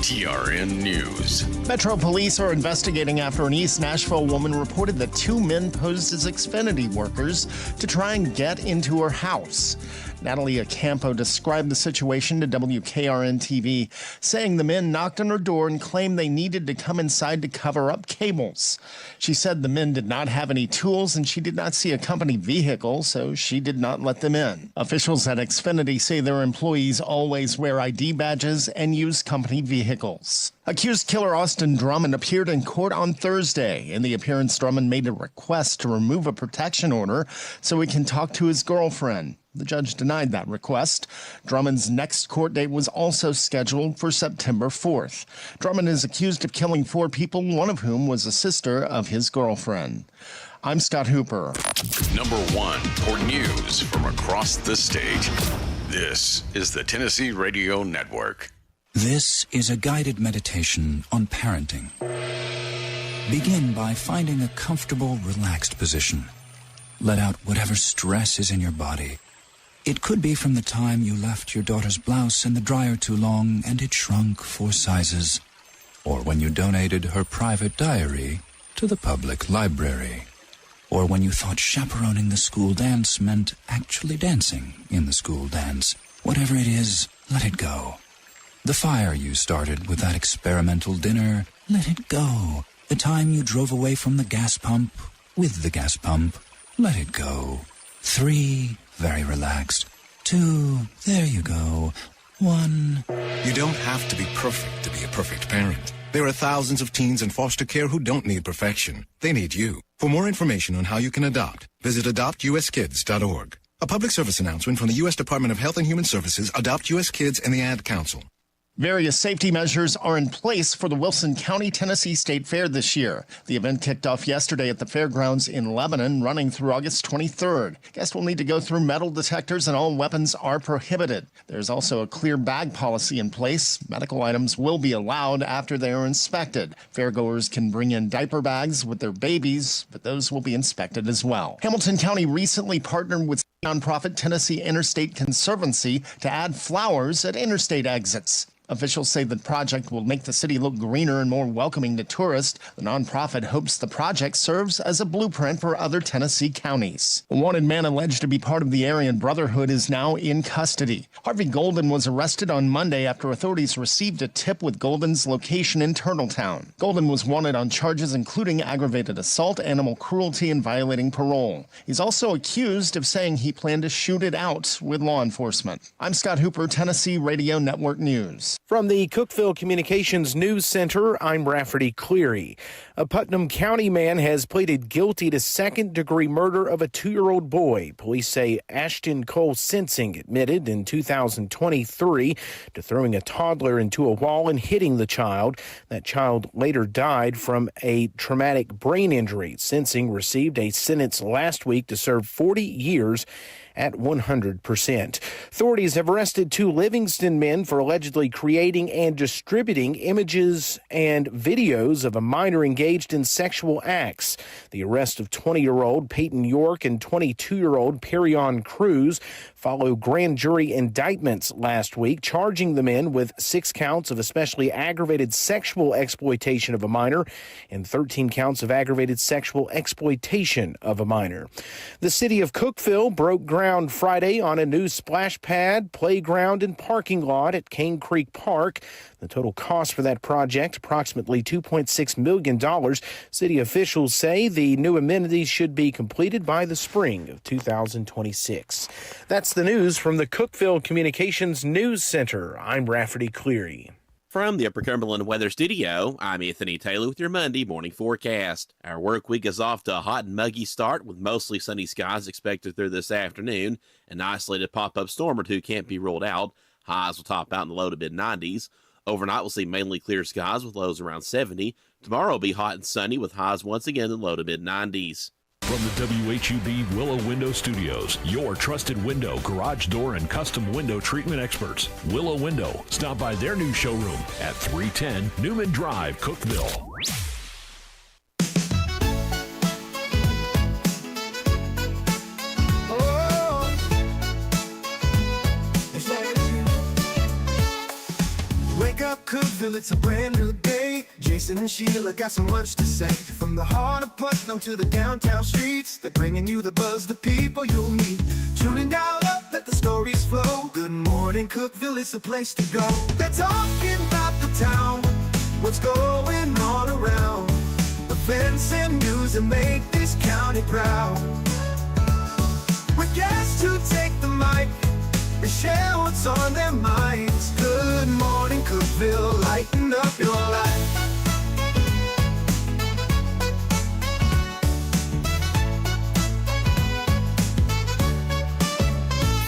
TRN News. Metro police are investigating after an East Nashville woman reported that two men posed as Xfinity workers to try and get into her house. Natalie Ocampo described the situation to WKRN-TV, saying the men knocked on her door and claimed they needed to come inside to cover up cables. She said the men did not have any tools and she did not see a company vehicle, so she did not let them in. Officials at Xfinity say their employees always wear ID badges and use company vehicles. Accused killer Austin Drummond appeared in court on Thursday. In the appearance, Drummond made a request to remove a protection order so he can talk to his girlfriend. The judge denied that request. Drummond's next court date was also scheduled for September 4th. Drummond is accused of killing 4 people, one of whom was a sister of his girlfriend. I'm Scott Hooper. Number 1 for news from across the state. This is the Tennessee Radio Network. This is a guided meditation on parenting. Begin by finding a comfortable, relaxed position. Let out whatever stress is in your body. It could be from the time you left your daughter's blouse in the dryer too long and it shrunk 4 sizes, or when you donated her private diary to the public library, or when you thought chaperoning the school dance meant actually dancing in the school dance. Whatever it is, let it go. The fire you started with that experimental dinner, let it go. The time you drove away from the gas pump with the gas pump, let it go. 3, very relaxed. 2, there you go. 1. You don't have to be perfect to be a perfect parent. There are thousands of teens in foster care who don't need perfection. They need you. For more information on how you can adopt, visit adoptuskids.org. A public service announcement from the U.S. Department of Health and Human Services, Adopt U.S. Kids, and the Ad Council. Various safety measures are in place for the Wilson County, Tennessee State Fair this year. The event kicked off yesterday at the fairgrounds in Lebanon, running through August 23rd. Guests will need to go through metal detectors and all weapons are prohibited. There's also a clear bag policy in place. Medical items will be allowed after they are inspected. Fairgoers can bring in diaper bags with their babies, but those will be inspected as well. Hamilton County recently partnered with nonprofit Tennessee Interstate Conservancy to add flowers at interstate exits. Officials say the project will make the city look greener and more welcoming to tourists. The nonprofit hopes the project serves as a blueprint for other Tennessee counties. A wanted man alleged to be part of the Aryan Brotherhood is now in custody. Harvey Golden was arrested on Monday after authorities received a tip with Golden's location in Turtletown. Golden was wanted on charges including aggravated assault, animal cruelty, and violating parole. He's also accused of saying he planned to shoot it out with law enforcement. I'm Scott Hooper, Tennessee Radio Network News. From the Cookeville Communications News Center, I'm Rafferty Cleary. A Putnam County man has pleaded guilty to second-degree murder of a 2-year-old boy. Police say Ashton Cole Sensing admitted in 2023 to throwing a toddler into a wall and hitting the child. That child later died from a traumatic brain injury. Sensing received a sentence last week to serve 40 years at 100%. Authorities have arrested 2 Livingston men for allegedly creating and distributing images and videos of a minor engaged in sexual acts. The arrest of 20-year-old Peyton York and 22-year-old Perion Cruz follow grand jury indictments last week, charging the men with 6 counts of especially aggravated sexual exploitation of a minor and 13 counts of aggravated sexual exploitation of a minor. The city of Cookeville broke ground Friday on a new splash pad, playground, and parking lot at Cane Creek Park. The total cost for that project, approximately $2.6 million. City officials say the new amenities should be completed by the spring of 2026. That's the news from the Cookeville Communications News Center. I'm Rafferty Cleary. From the Upper Cumberland Weather Studio, I'm Anthony Taylor with your Monday morning forecast. Our work week is off to a hot and muggy start with mostly sunny skies expected through this afternoon. An isolated pop-up storm or two can't be ruled out. Highs will top out in the low to mid-90s. Overnight, we'll see mainly clear skies with lows around 70. Tomorrow will be hot and sunny with highs once again in the low to mid-90s. From the WHUB Willow Window Studios, your trusted window, garage door, and custom window treatment experts. Willow Window. Stop by their new showroom at 310 Newman Drive, Cookeville. Wake up, Cookeville Cookeville, it's a brand new day. Jason and Sheila got so much to say. From the heart of Putnam to the downtown streets, they're bringing you the buzz, the people you'll meet. Tuning dial up, let the stories flow. Good morning, Cookeville, it's the place to go. They're talking about the town, what's going on around. Events and news that make this county proud. With guests who take the mic and share what's on their minds. Good morning, Cookeville, lighten up your life.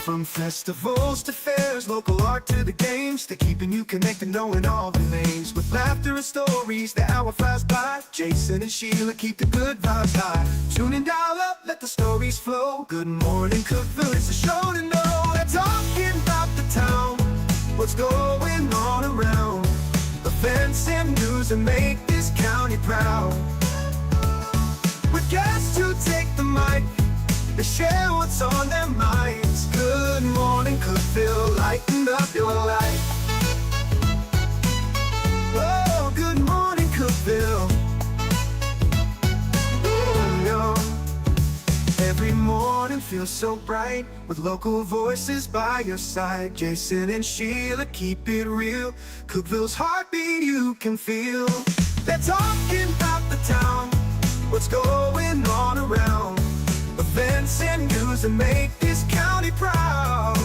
From festivals to fairs, local art to the games, they're keeping you connected, knowing all the names. With laughter and stories, the hour flies by. Jason and Sheila keep the good vibes high. Tune in, dial up, let the stories flow. Good morning, Cookeville, it's a show to know. They're talking about the town, what's going on around. Events and news that make this county proud. With guests who take the mic, they share what's on their minds. Good morning, Cookeville, lighten up your life. Oh, good morning, Cookeville. Every morning feels so bright with local voices by your side. Jason and Sheila keep it real. Cookeville's heartbeat you can feel. They're talking about the town, what's going on around. Events and news that make this county proud.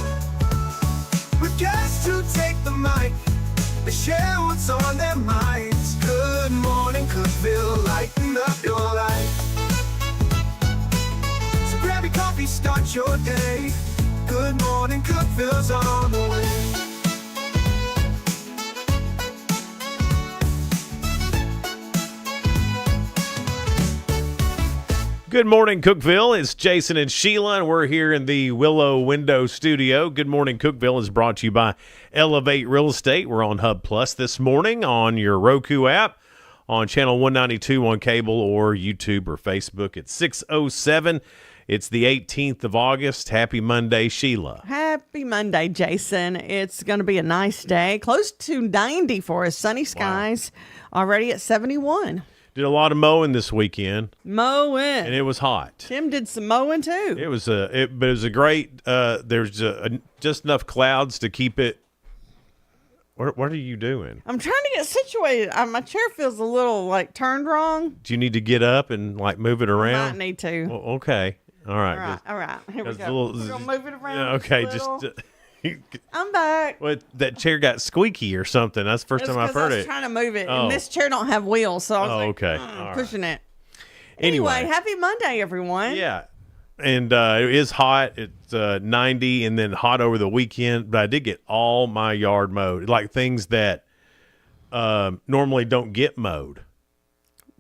With guests who take the mic, they share what's on their minds. Good morning, Cookeville, lighten up your life. So grab your coffee, start your day. Good morning, Cookeville's on the way. Good morning, Cookeville. It's Jason and Sheila, and we're here in the Willow Window Studio. Good morning, Cookeville is brought to you by Elevate Real Estate. We're on Hub Plus this morning on your Roku app, on channel 192 on cable or YouTube or Facebook. It's 6:07. It's the 18th of August. Happy Monday, Sheila. Happy Monday, Jason. It's going to be a nice day. Close to 90 for us. Sunny skies. Already at 71. Did a lot of mowing this weekend. Mowing. And it was hot. Tim did some mowing too. It was a great, there's just enough clouds to keep it. What are you doing? I'm trying to get situated. My chair feels a little like turned wrong. Do you need to get up and like move it around? I might need to. Well, okay. All right. All right. Here we go. We're going to move it around. Yeah, okay. I'm back. What, that chair got squeaky or something. That's the first time I've heard I was it. trying to move it. Oh. And this chair don't have wheels, so I was okay. pushing it. Anyway, happy Monday, everyone. Yeah. And it is hot. It's 90 and then hot over the weekend. But I did get all my yard mowed, like things that normally don't get mowed.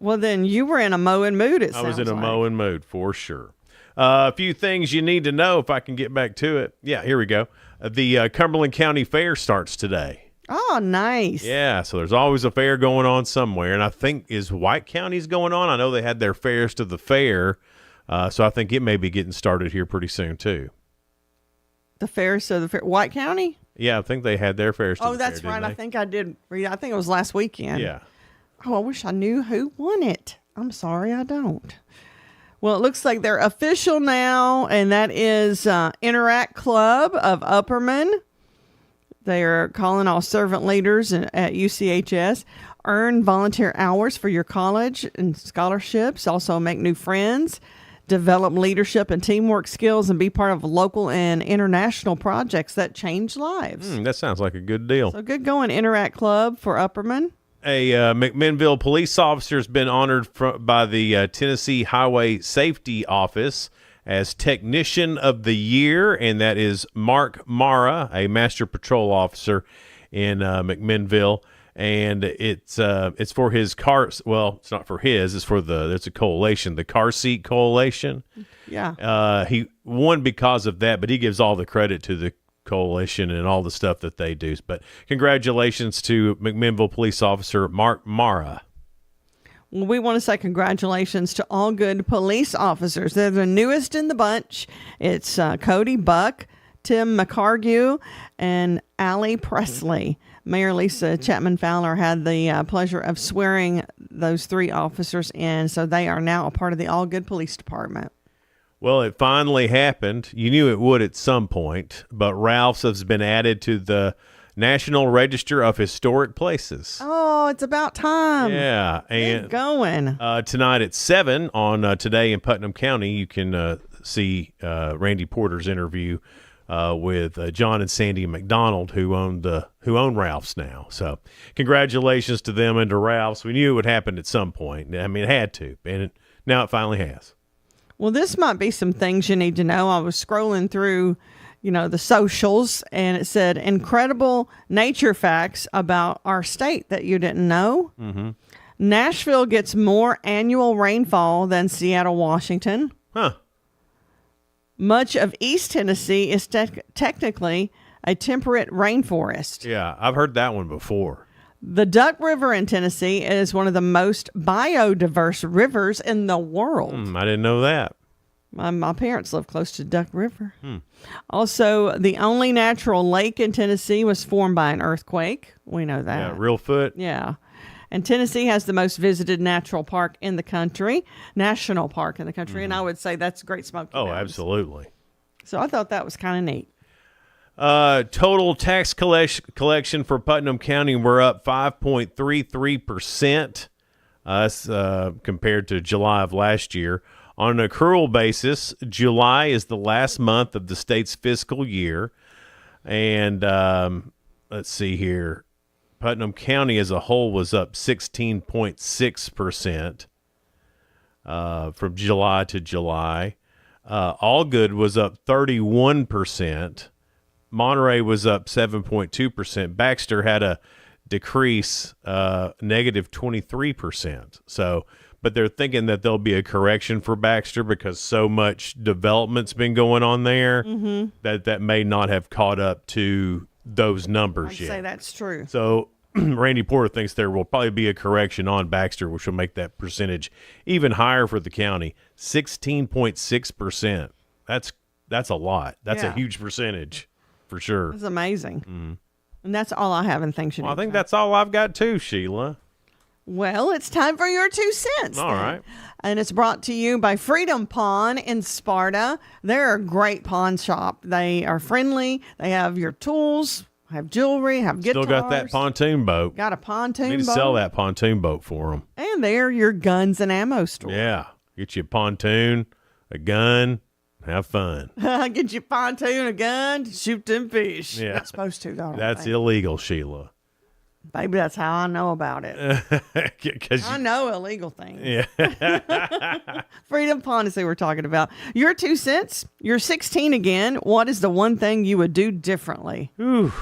Well, then you were in a mowing mood, I was in a mowing mood for sure. A few things you need to know if I can get back to it. Yeah, here we go. The Cumberland County Fair starts today. Oh, nice. Yeah, so there's always a fair going on somewhere. And I think, is White County's going on? I know they had their fairs to the fair, so I think it may be getting started here pretty soon, too. The fairs to the fair. White County? Yeah, I think they had their fairs to the fair, that's right. I think I did read. I think it was last weekend. Yeah. Oh, I wish I knew who won it. I'm sorry, I don't. Well, it looks like they're official now, and that is Interact Club of Upperman. They are calling all servant leaders at UCHS. Earn volunteer hours for your college and scholarships. Also make new friends. Develop leadership and teamwork skills and be part of local and international projects that change lives. That sounds like a good deal. So good going, Interact Club for Upperman. A McMinnville police officer has been honored by the Tennessee Highway Safety Office as Technician of the Year, and that is Mark Mara, a Master Patrol Officer in McMinnville. And it's for his car. Well, it's not for his. It's for it's a coalition, the Car Seat Coalition. Yeah. He won because of that, but he gives all the credit to the coalition and all the stuff that they do. But congratulations to McMinnville Police Officer Mark Mara. Well, we want to say congratulations to all good police officers. They're the newest in the bunch. It's Cody Buck, Tim McCargue, and Allie Presley. Mayor Lisa Chapman Fowler had the pleasure of swearing those 3 officers in, so they are now a part of the All Good Police Department. Well, it finally happened. You knew it would at some point, but Ralph's has been added to the National Register of Historic Places. Oh, it's about time. Yeah. And get going. Tonight at 7 on Today in Putnam County, you can see Randy Porter's interview with John and Sandy McDonald, who own Ralph's now. So congratulations to them and to Ralph's. We knew it would happen at some point. I mean, it had to, and now it finally has. Well, this might be some things you need to know. I was scrolling through, the socials, and it said incredible nature facts about our state that you didn't know. Mm-hmm. Nashville gets more annual rainfall than Seattle, Washington. Huh. Much of East Tennessee is technically a temperate rainforest. Yeah, I've heard that one before. The Duck River in Tennessee is one of the most biodiverse rivers in the world. I didn't know that. My parents live close to Duck River. Also, the only natural lake in Tennessee was formed by an earthquake. We know that. Yeah, Reelfoot. Yeah. And Tennessee has the most visited national park in the country. And I would say that's Great Smoky Mountains. Absolutely. So I thought that was kind of neat. Total tax collection for Putnam County, we're up 5.33%. That's compared to July of last year. On an accrual basis, July is the last month of the state's fiscal year. And let's see here. Putnam County as a whole was up 16.6% from July to July. Allgood was up 31%. Monterey was up 7.2%. Baxter had a decrease, negative 23%. So, but they're thinking that there'll be a correction for Baxter because so much development's been going on there that may not have caught up to those numbers yet. I'd say that's true. So Randy Porter thinks there will probably be a correction on Baxter, which will make that percentage even higher for the county. 16.6%. That's a lot. That's a huge percentage for sure. That's amazing. And that's all I have in things you need. I think that's all I've got too, Sheila. Well, it's time for your 2 cents. All right. And it's brought to you by Freedom Pawn in Sparta. They're a great pawn shop. They are friendly. They have your tools, have jewelry, have guitars. Still got that pontoon boat. Got a pontoon boat. Need to sell that pontoon boat for them. And they're your guns and ammo store. Yeah. Get you a pontoon, a gun, have fun. Get you a pontoon, a gun, shoot them fish. Yeah. Not supposed to, though. That's illegal, Sheila. Baby, that's how I know about it. I know illegal things. Yeah. Freedom Pawn is who we're talking about. Your 2 cents. You're 16 again. What is the one thing you would do differently? Ooh.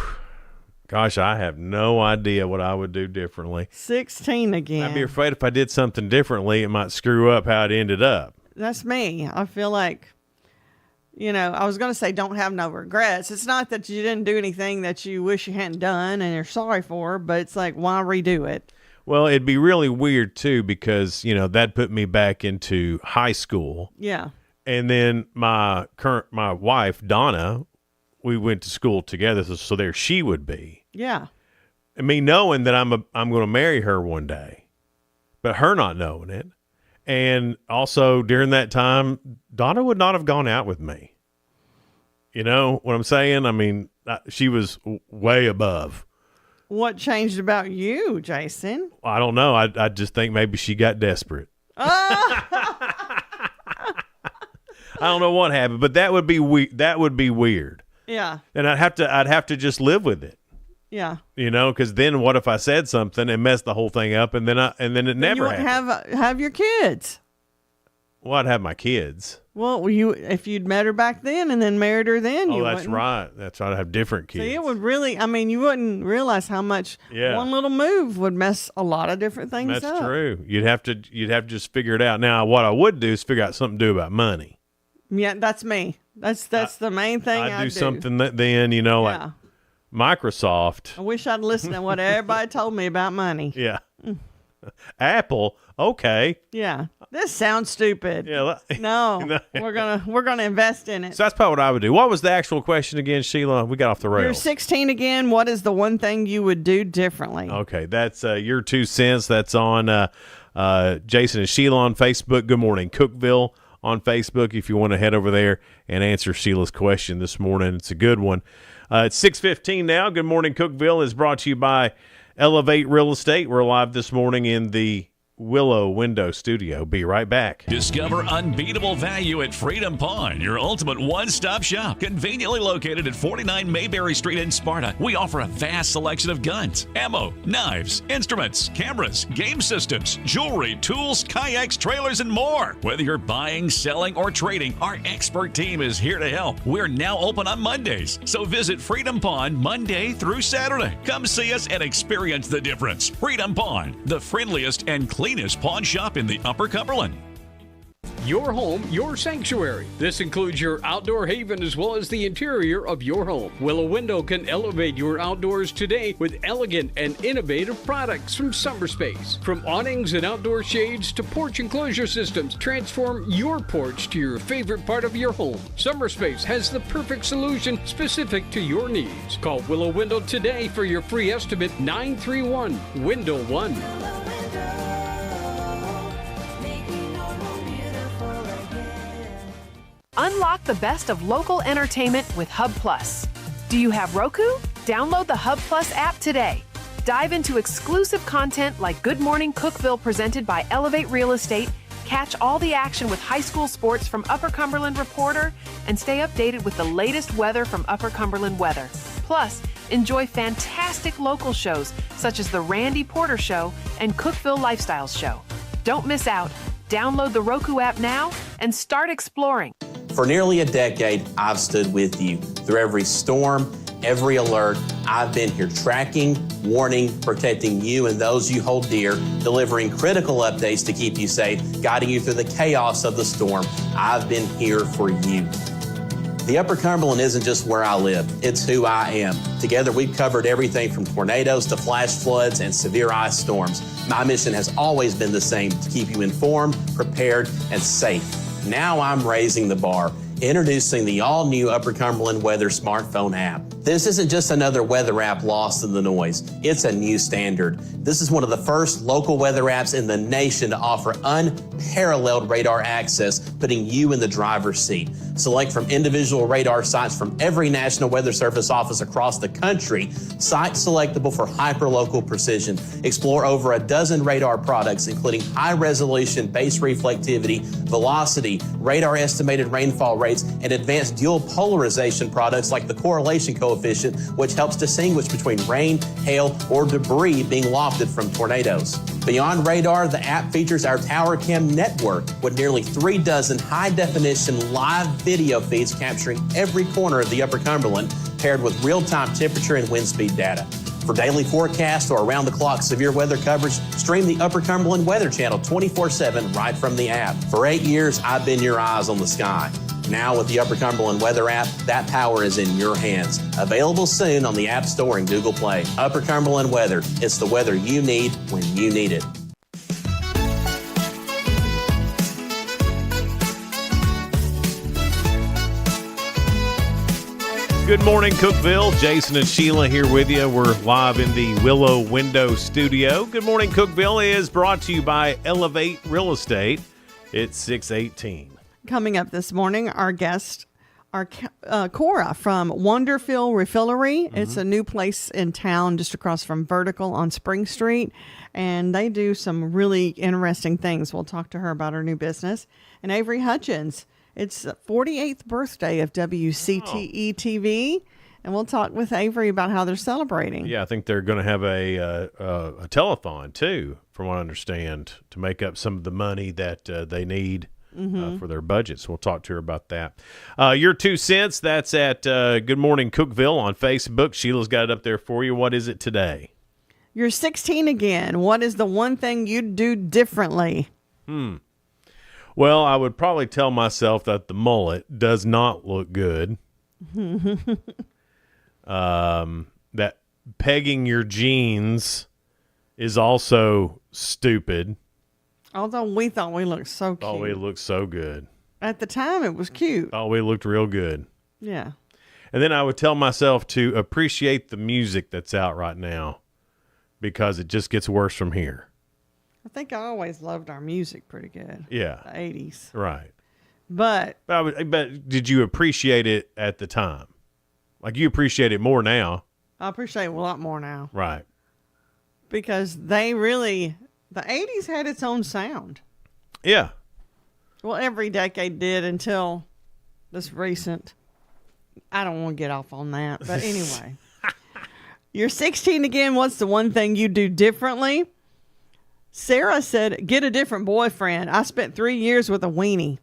Gosh, I have no idea what I would do differently. 16 again. I'd be afraid if I did something differently, it might screw up how it ended up. That's me. I feel like, I was going to say don't have no regrets. It's not that you didn't do anything that you wish you hadn't done and you're sorry for, but it's like, why redo it? Well, it'd be really weird, too, because, that put me back into high school. Yeah. And then my wife, Donna, we went to school together, so there she would be. Yeah. And me knowing that I'm going to marry her one day, but her not knowing it. And also during that time, Donna would not have gone out with me. You know what I'm saying? I mean, she was way above. What changed about you, Jason? I don't know. I just think maybe she got desperate. I don't know what happened, but that would be weird. Yeah. And I'd have to just live with it. Yeah. Because then what if I said something and messed the whole thing up, and then it never happened? Have your kids. Well, I'd have my kids. Well, if you'd met her back then and then married her then, you that's right. That's right. I'd have different kids. See, it would really, you wouldn't realize how much one little move would mess a lot of different things up. That's true. You'd have to just figure it out. Now, what I would do is figure out something to do about money. Yeah, that's me. That's the main thing I'd do. Something that then, like Microsoft. I wish I'd listened to what everybody told me about money. Yeah. Apple. Okay. Yeah. This sounds stupid. Yeah. No, we're gonna invest in it. So that's probably what I would do. What was the actual question again, Sheila? We got off the rails. You're 16 again. What is the one thing you would do differently? Okay, that's your 2 cents. That's on Jason and Sheila on Facebook. Good morning, Cookeville on Facebook. If you want to head over there and answer Sheila's question this morning, it's a good one. It's 6:15 now. Good morning, Cookeville is brought to you by Elevate Real Estate. We're live this morning in the Willow Window Studio. Be right back. Discover unbeatable value at Freedom Pawn, your ultimate one-stop shop. Conveniently located at 49 Mayberry Street in Sparta, we offer a vast selection of guns, ammo, knives, instruments, cameras, game systems, jewelry, tools, kayaks, trailers, and more. Whether you're buying, selling, or trading, our expert team is here to help. We're now open on Mondays, so visit Freedom Pawn Monday through Saturday. Come see us and experience the difference. Freedom Pawn, the friendliest and cleanest pawn shop in the Upper Cumberland. Your home, your sanctuary. This includes your outdoor haven as well as the interior of your home. Willow Window can elevate your outdoors today with elegant and innovative products from Summer Space. From awnings and outdoor shades to porch enclosure systems, transform your porch to your favorite part of your home. Summer Space has the perfect solution specific to your needs. Call Willow Window today for your free estimate, 931-WINDOW-1. Unlock the best of local entertainment with Hub Plus. Do you have Roku? Download the Hub Plus app today. Dive into exclusive content like Good Morning Cookeville presented by Elevate Real Estate, catch all the action with high school sports from Upper Cumberland Reporter, and stay updated with the latest weather from Upper Cumberland Weather. Plus, enjoy fantastic local shows such as The Randy Porter Show and Cookeville Lifestyles Show. Don't miss out. Download the Roku app now and start exploring. For nearly a decade, I've stood with you. Through every storm, every alert, I've been here tracking, warning, protecting you and those you hold dear, delivering critical updates to keep you safe, guiding you through the chaos of the storm. I've been here for you. The Upper Cumberland isn't just where I live, it's who I am. Together, we've covered everything from tornadoes to flash floods and severe ice storms. My mission has always been the same, to keep you informed, prepared, and safe. Now I'm raising the bar, introducing the all-new Upper Cumberland Weather smartphone app. This isn't just another weather app lost in the noise. It's a new standard. This is one of the first local weather apps in the nation to offer unparalleled radar access, putting you in the driver's seat. Select from individual radar sites from every National Weather Service office across the country, sites selectable for hyper-local precision. Explore over a dozen radar products, including high-resolution base reflectivity, velocity, radar estimated rainfall rates, and advanced dual polarization products like the correlation coefficient, which helps distinguish between rain, hail, or debris being lofted from tornadoes. Beyond radar, the app features our Tower Cam network with nearly 3 dozen high-definition live video feeds capturing every corner of the Upper Cumberland, paired with real-time temperature and wind speed data. For daily forecasts or around-the-clock severe weather coverage, stream the Upper Cumberland Weather Channel 24/7 right from the app. For 8 years, I've been your eyes on the sky. Now with the Upper Cumberland Weather app, that power is in your hands. Available soon on the App Store and Google Play. Upper Cumberland Weather. It's the weather you need when you need it. Good morning, Cookeville. Jason and Sheila here with you. We're live in the Willow Window Studio. Good morning, Cookeville is brought to you by Elevate Real Estate. It's 6:18. Coming up this morning, our guest, Cora from Wonderfield Refillery. Mm-hmm. It's a new place in town just across from Vertical on Spring Street, and they do some really interesting things. We'll talk to her about her new business. And Avery Hutchins, it's the 48th birthday of WCTE TV, and we'll talk with Avery about how they're celebrating. Yeah, I think they're going to have a telethon, too, from what I understand, to make up some of the money that they need for their budgets. We'll talk to her about that. Your 2 cents, that's at Good Morning Cookeville on Facebook. Sheila's got it up there for you. What is it today? You're 16 again. What is the one thing you'd do differently? Well, I would probably tell myself that the mullet does not look good. That pegging your jeans is also stupid. Although we thought we looked so cute. Oh, we looked so good. At the time, it was cute. Oh, we looked real good. Yeah. And then I would tell myself to appreciate the music that's out right now because it just gets worse from here. I think I always loved our music pretty good. Yeah. The 80s. Right. But did you appreciate it at the time? Like you appreciate it more now. I appreciate it a lot more now. Right. Because the 80s had its own sound. Yeah. Well, every decade did until this recent. I don't want to get off on that. But anyway. You're 16 again. What's the one thing you do differently? Sarah said, get a different boyfriend. I spent 3 years with a weenie.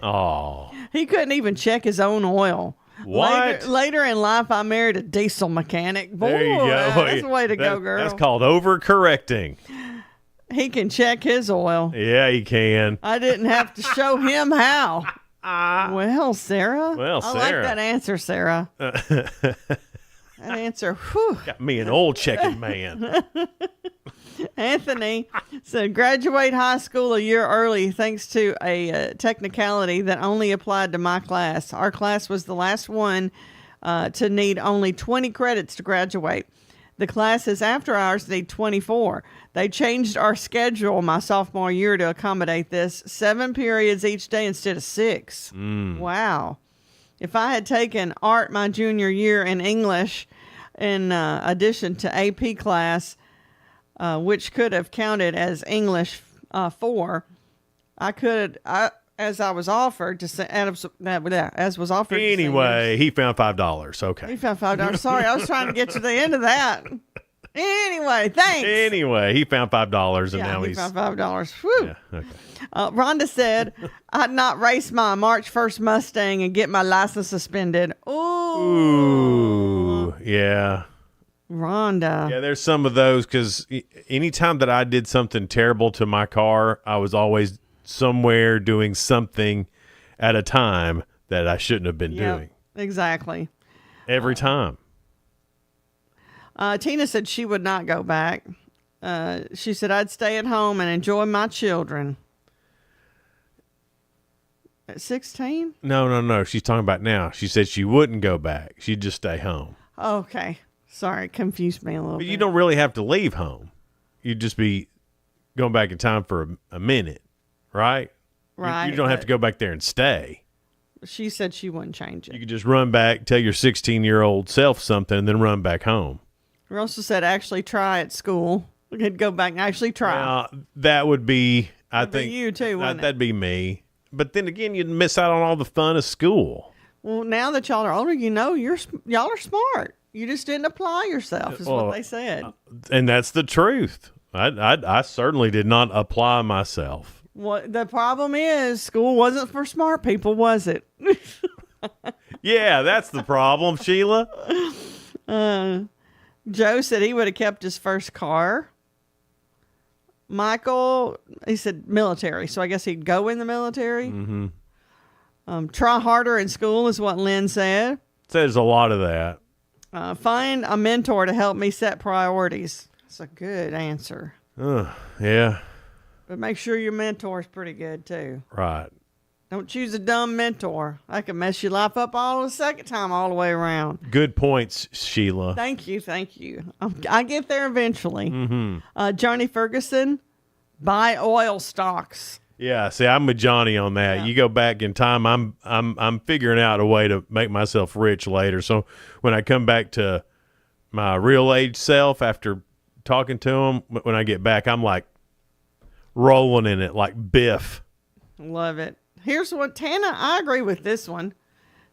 Oh. He couldn't even check his own oil. What? Later in life, I married a diesel mechanic. Boy, there you go. That's the way to go, girl. That's called overcorrecting. He can check his oil. Yeah, he can. I didn't have to show him how. Well, Sarah. Well, I Sarah. like that answer, Sarah. That answer, whew. Got me an oil checking man. Anthony said, graduate high school a year early thanks to a technicality that only applied to my class. Our class was the last one to need only 20 credits to graduate. The classes after ours need 24. They changed our schedule my sophomore year to accommodate this. 7 periods each day instead of 6. Wow. If I had taken art my junior year and English in addition to AP class, which could have counted as English 4, as I was offered to say, as was offered. Anyway, he found $5. Okay. He found $5. Sorry, I was trying to get to the end of that. Anyway, thanks. Anyway, he found $5 and now he he's found $5. Whew. Yeah, okay. Rhonda said, I'd not race my March 1st Mustang and get my license suspended. Ooh, yeah. Rhonda. Yeah, there's some of those because anytime that I did something terrible to my car, I was always somewhere doing something at a time that I shouldn't have been doing. Exactly. Every time. Tina said she would not go back. She said, I'd stay at home and enjoy my children. At 16? No. She's talking about now. She said she wouldn't go back. She'd just stay home. Okay. Sorry, it confused me a little But bit. you don't really have to leave home. You'd just be going back in time for a minute, right? Right. You don't have to go back there and stay. She said she wouldn't change it. You could just run back, tell your 16-year-old self something, and then run back home. We also said actually try at school. We could go back and actually try. That would be, I That'd be think. you too, wouldn't it? That'd be me. But then again, you'd miss out on all the fun of school. Well, now that y'all are older, y'all are smart. You just didn't apply yourself, is what they said. And that's the truth. I certainly did not apply myself. What the problem is, school wasn't for smart people, was it? Yeah, that's the problem, Sheila. Joe said he would have kept his first car. Michael, he said military, so I guess he'd go in the military. Mm-hmm. Try harder in school is what Lynn said. There's a lot of that. Find a mentor to help me set priorities. That's a good answer. Yeah. But make sure your mentor's pretty good too. Right. Don't choose a dumb mentor. I can mess your life up all the second time all the way around. Good points, Sheila. Thank you. I get there eventually. Mm-hmm. Johnny Ferguson, buy oil stocks. Yeah, see, I'm with Johnny on that. Yeah. You go back in time, I'm figuring out a way to make myself rich later. So when I come back to my real age self after talking to him, when I get back, I'm like rolling in it like Biff. Love it. Here's what Tana, I agree with this one.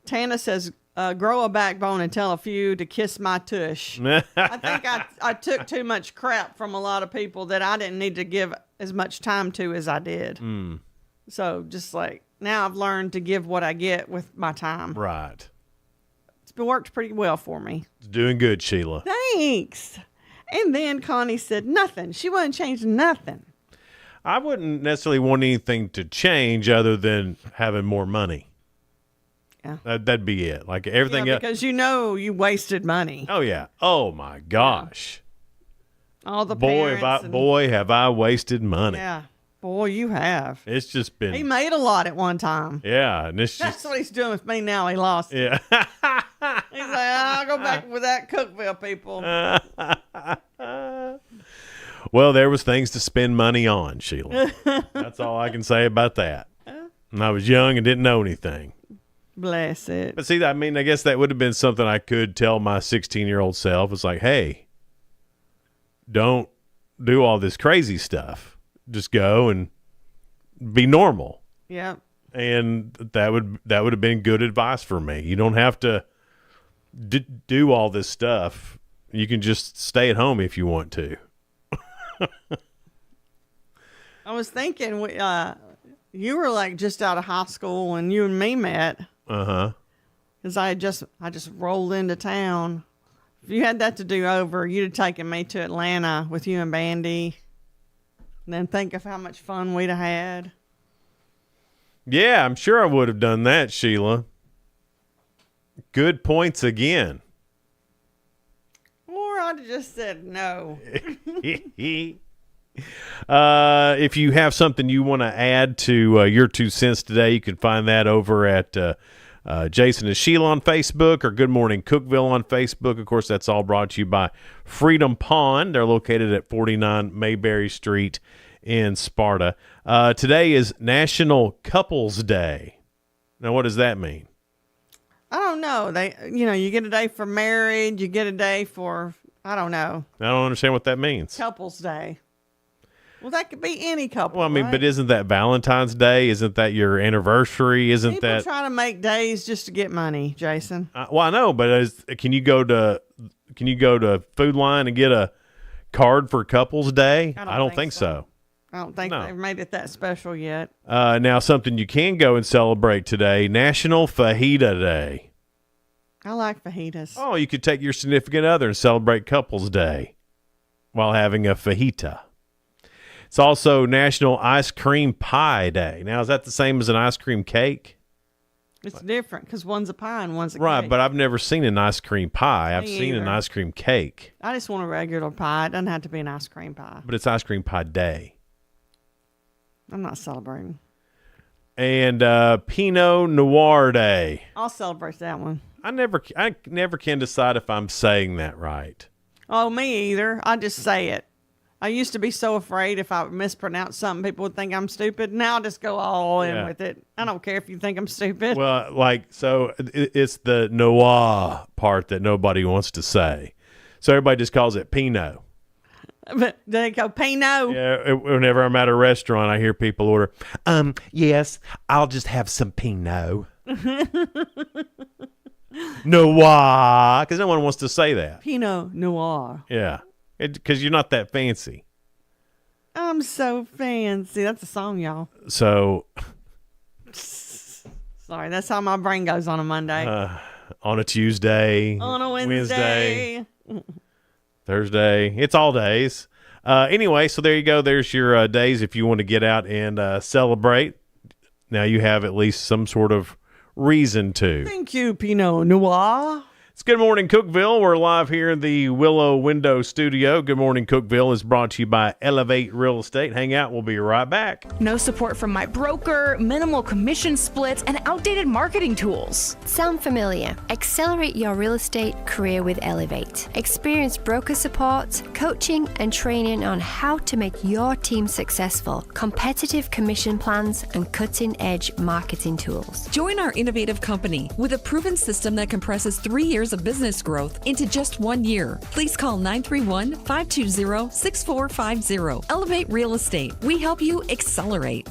Tana says, grow a backbone and tell a few to kiss my tush. I think I took too much crap from a lot of people that I didn't need to give as much time to as I did. So just like now I've learned to give what I get with my time. Right. It's been worked pretty well for me. It's doing good, Sheila. Thanks. And then Connie said nothing. She wouldn't change nothing. I wouldn't necessarily want anything to change other than having more money. Yeah. That'd be it. Like everything else. Because you wasted money. Oh, yeah. Oh, my gosh. All the boy, parents have I wasted money. Yeah. Boy, you have. It's just been. He made a lot at one time. Yeah, and it's That's just. what he's doing with me now. He lost. Yeah. He's like, I'll go back with that Cookeville people. Well, there was things to spend money on, Sheila. That's all I can say about that. And I was young and didn't know anything. Bless it. But see, I mean, I guess that would have been something I could tell my 16-year-old self. It's like, hey, don't do all this crazy stuff. Just go and be normal. Yeah. And that would have been good advice for me. You don't have to do all this stuff. You can just stay at home if you want to. I was thinking, you were like just out of high school when you and me met. Because I just rolled into town. If you had that to do over, you'd have taken me to Atlanta with you and Bandy. And then think of how much fun we'd have had. Yeah, I'm sure I would have done that, Sheila. Good points again. Or I'd have just said no. If you have something you want to add to your 2 cents today, you can find that over at Jason and Sheila on Facebook or Good Morning Cookeville on Facebook. Of course, that's all brought to you by Freedom Pond. They're located at 49 Mayberry Street in Sparta. Today is National Couples Day. Now, what does that mean? I don't know. You get a day for married. You get a day for, I don't know. I don't understand what that means. Couples Day. Well, that could be any couple. Well, I mean, right? but isn't that Valentine's Day? Isn't that your anniversary? People try to make days just to get money, Jason? Well, I know, but can you go to Food Line and get a card for Couples Day? I don't think so. I don't think they've made it that special yet. Now, something you can go and celebrate today, National Fajita Day. I like fajitas. Oh, you could take your significant other and celebrate Couples Day while having a fajita. It's also National Ice Cream Pie Day. Now, is that the same as an ice cream cake? It's different because one's a pie and one's a right, cake. But I've never seen an ice cream pie. I've Me seen an either. ice cream cake. I just want a regular pie. It doesn't have to be an ice cream pie. But it's Ice Cream Pie Day. I'm not celebrating. And Pinot Noir Day. I'll celebrate that one. I never can decide if I'm saying that right. Oh, me either. I just say it. I used to be so afraid if I mispronounce something, people would think I'm stupid. Now I just go all in with it. I don't care if you think I'm stupid. Well, it's the noir part that nobody wants to say. So everybody just calls it Pinot. But they go Pinot. Yeah, whenever I'm at a restaurant, I hear people order, yes, I'll just have some Pinot. Noir, because no one wants to say that. Pinot Noir. Yeah, because you're not that fancy. I'm so fancy. That's a song, y'all. So, sorry, that's how my brain goes on a Monday. On a Tuesday. On a Wednesday. Thursday. It's all days. Anyway, so there you go. There's your days if you want to get out and celebrate. Now you have at least some sort of reason to. Thank you, Pinot Noir. It's Good Morning Cookeville. We're live here in the Willow Window Studio. Good Morning Cookeville is brought to you by Elevate Real Estate. Hang out. We'll be right back. No support from my broker, minimal commission splits, and outdated marketing tools. Sound familiar? Accelerate your real estate career with Elevate. Experience broker support, coaching, and training on how to make your team successful, competitive commission plans, and cutting-edge marketing tools. Join our innovative company with a proven system that compresses 3 years of business growth into just 1 year. Please call 931-520-6450. Elevate Real Estate. We help you accelerate.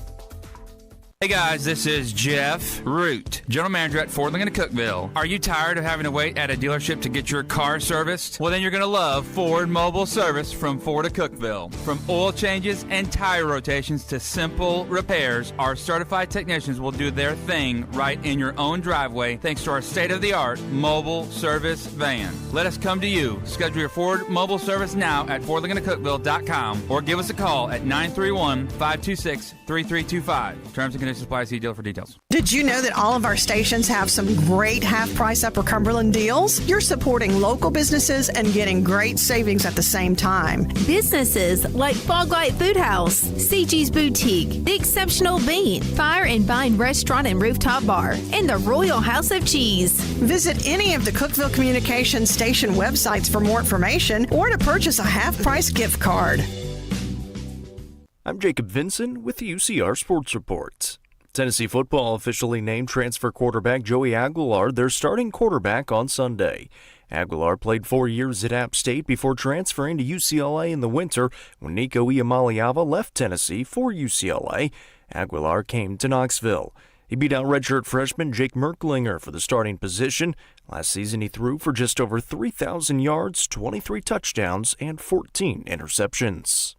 Hey guys, this is Jeff Root, General Manager at Ford Lincoln Cookeville. Are you tired of having to wait at a dealership to get your car serviced? Well, then you're going to love Ford Mobile Service from Ford of Cookeville. From oil changes and tire rotations to simple repairs, our certified technicians will do their thing right in your own driveway thanks to our state-of-the-art mobile service van. Let us come to you. Schedule your Ford Mobile Service now at FordLincolnCookeville.com or give us a call at 931-526-3325. Terms and conditions apply. See dealer for details. Did you know that all of our stations have some great half-price Upper Cumberland deals? You're supporting local businesses and getting great savings at the same time. Businesses like Fog Light Food House, CG's Boutique, The Exceptional Bean, Fire and Vine Restaurant and Rooftop Bar, and the Royal House of Cheese. Visit any of the Cookeville Communications station websites for more information or to purchase a half-price gift card. I'm Jacob Vinson with the UCR Sports Report. Tennessee football officially named transfer quarterback Joey Aguilar their starting quarterback on Sunday. Aguilar played 4 years at App State before transferring to UCLA in the winter when Nico Iamaleava left Tennessee for UCLA. Aguilar came to Knoxville. He beat out redshirt freshman Jake Merklinger for the starting position. Last season, he threw for just over 3,000 yards, 23 touchdowns, and 14 interceptions.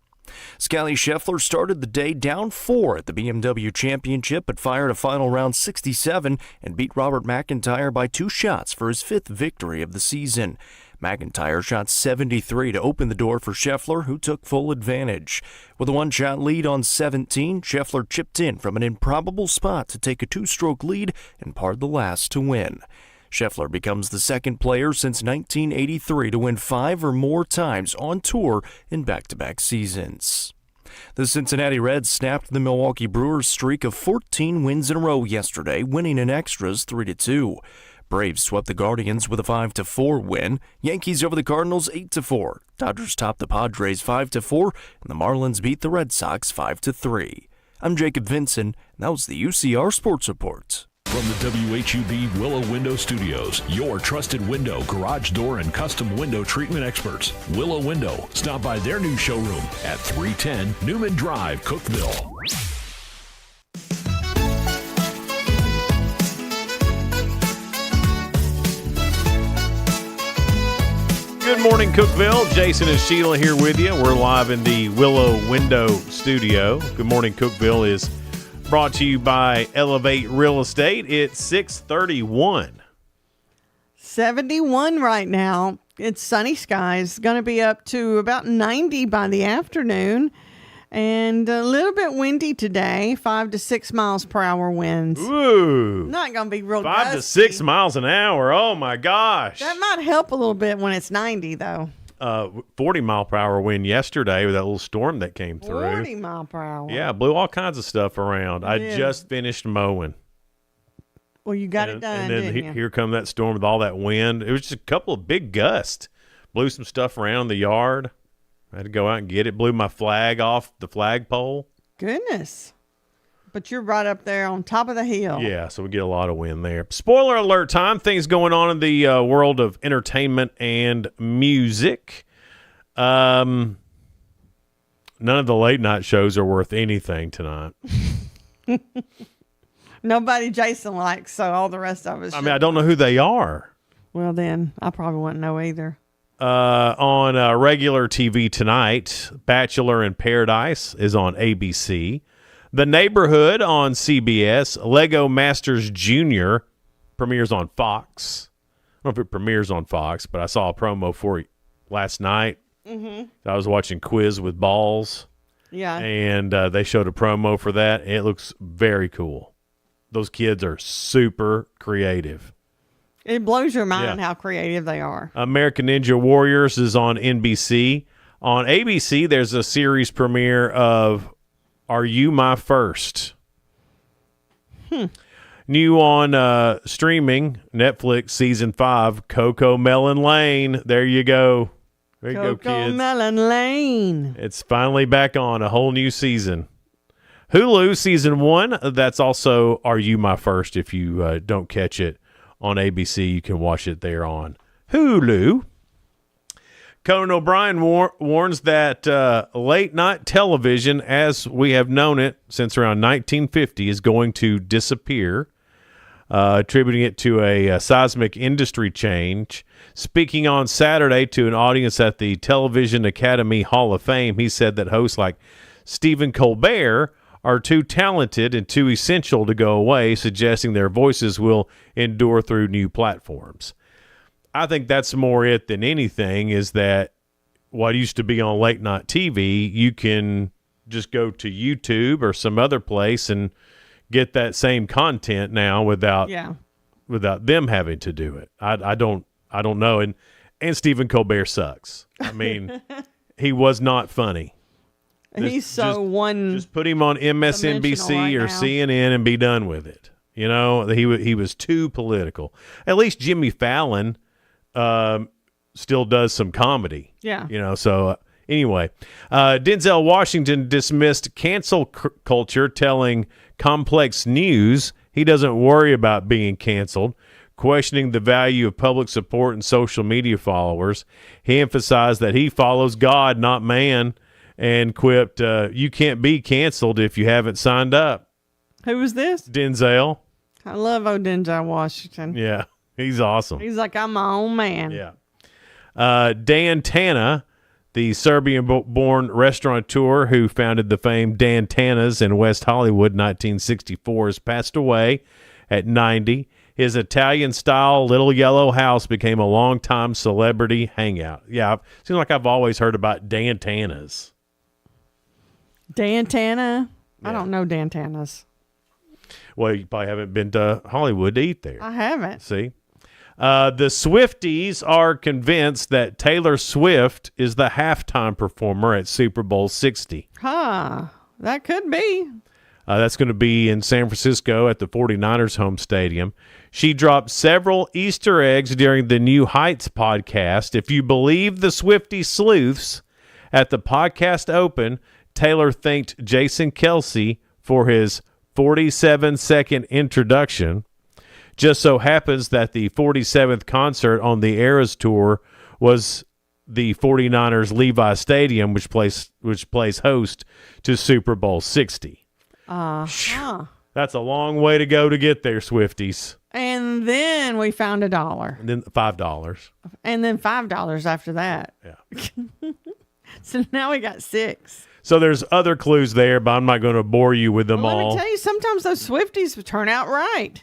Scally Scheffler started the day down 4 at the BMW Championship, but fired a final round 67 and beat Robert McIntyre by 2 shots for his 5th victory of the season. McIntyre shot 73 to open the door for Scheffler, who took full advantage. With a 1-shot lead on 17, Scheffler chipped in from an improbable spot to take a 2-stroke lead and parred the last to win. Scheffler becomes the second player since 1983 to win 5 or more times on tour in back-to-back seasons. The Cincinnati Reds snapped the Milwaukee Brewers' streak of 14 wins in a row yesterday, winning in extras 3-2. Braves swept the Guardians with a 5-4 win. Yankees over the Cardinals 8-4. Dodgers topped the Padres 5-4, and the Marlins beat the Red Sox 5-3. I'm Jacob Vinson, and that was the UCR Sports Report. From the WHUB Willow Window Studios, your trusted window, garage door, and custom window treatment experts. Willow Window. Stop by their new showroom at 310 Newman Drive, Cookeville. Good morning, Cookeville. Jason and Sheila here with you. We're live in the Willow Window Studio. Good morning, Cookeville is brought to you by Elevate Real Estate. It's 6:31. 71 right now. It's sunny skies. Going to be up to about 90 by the afternoon. And a little bit windy today. 5 to 6 miles per hour winds. Ooh. Not going to be real 5 to gusty. 6 miles an hour. Oh, my gosh. That might help a little bit when it's 90, though. 40 mile per hour wind yesterday with that little storm that came through. 40 mile per hour. Yeah, blew all kinds of stuff around. I Yeah. just finished mowing. Well, you got it done, And then didn't you? here come that storm with all that wind. It was just a couple of big gusts. Blew some stuff around the yard. I had to go out and get it. Blew my flag off the flagpole. Goodness. But you're right up there on top of the hill. Yeah, so we get a lot of wind there. Spoiler alert time. Things going on in the world of entertainment and music. None of the late night shows are worth anything tonight. Nobody Jason likes, so all the rest of us. I mean, I don't know who they are. Well, then I probably wouldn't know either. On regular TV tonight, Bachelor in Paradise is on ABC. The Neighborhood on CBS. Lego Masters Jr. premieres on Fox. I don't know if it premieres on Fox, but I saw a promo for it last night. Mm-hmm. I was watching Quiz with Balls. Yeah. And they showed a promo for that. And it looks very cool. Those kids are super creative. It blows your mind how creative they are. American Ninja Warriors is on NBC. On ABC, there's a series premiere of Are You My First? New on streaming, Netflix Season 5, Coco Melon Lane. There you go. There you go, kids. Melon Lane. It's finally back on, a whole new season. Hulu Season 1, that's also Are You My First? If you don't catch it on ABC, you can watch it there on Hulu. Conan O'Brien warns that late night television, as we have known it since around 1950, is going to disappear, attributing it to a seismic industry change. Speaking on Saturday to an audience at the Television Academy Hall of Fame, he said that hosts like Stephen Colbert are too talented and too essential to go away, suggesting their voices will endure through new platforms. I think that's more it than anything, is that what used to be on late night TV, you can just go to YouTube or some other place and get that same content now without them having to do it. I don't know. And Stephen Colbert sucks. I mean, he was not funny. He's just put him on MSNBC or CNN and be done with it. You know, he was too political. At least Jimmy Fallon still does some comedy. Yeah. You know, so anyway, Denzel Washington dismissed cancel culture, telling Complex News he doesn't worry about being canceled. Questioning the value of public support and social media followers, he emphasized that he follows God, not man, and quipped, you can't be canceled if you haven't signed up. Who was this? Denzel. I love Denzel Washington. Yeah, he's awesome. He's like, I'm my own man. Yeah. Dan Tana, the Serbian-born restaurateur who founded the famed Dan Tana's in West Hollywood in 1964, has passed away at 90. His Italian-style Little Yellow House became a long-time celebrity hangout. Yeah, it seems like I've always heard about Dan Tana's. Dan Tana? Yeah. I don't know Dan Tana's. Well, you probably haven't been to Hollywood to eat there. I haven't. See? The Swifties are convinced that Taylor Swift is the halftime performer at Super Bowl 60. That could be. That's going to be in San Francisco at the 49ers home stadium. She dropped several Easter eggs during the New Heights podcast. If you believe the Swiftie sleuths, at the podcast open, Taylor thanked Jason Kelsey for his 47-second introduction. Just so happens that the 47th concert on the Eras Tour was the 49ers Levi Stadium, which plays host to Super Bowl 60. That's a long way to go to get there, Swifties. And then we found $1. And then $5. And then $5 after that. Yeah. So now we got 6. So there's other clues there, but I'm not going to bore you with them all. Let me tell you, sometimes those Swifties turn out right.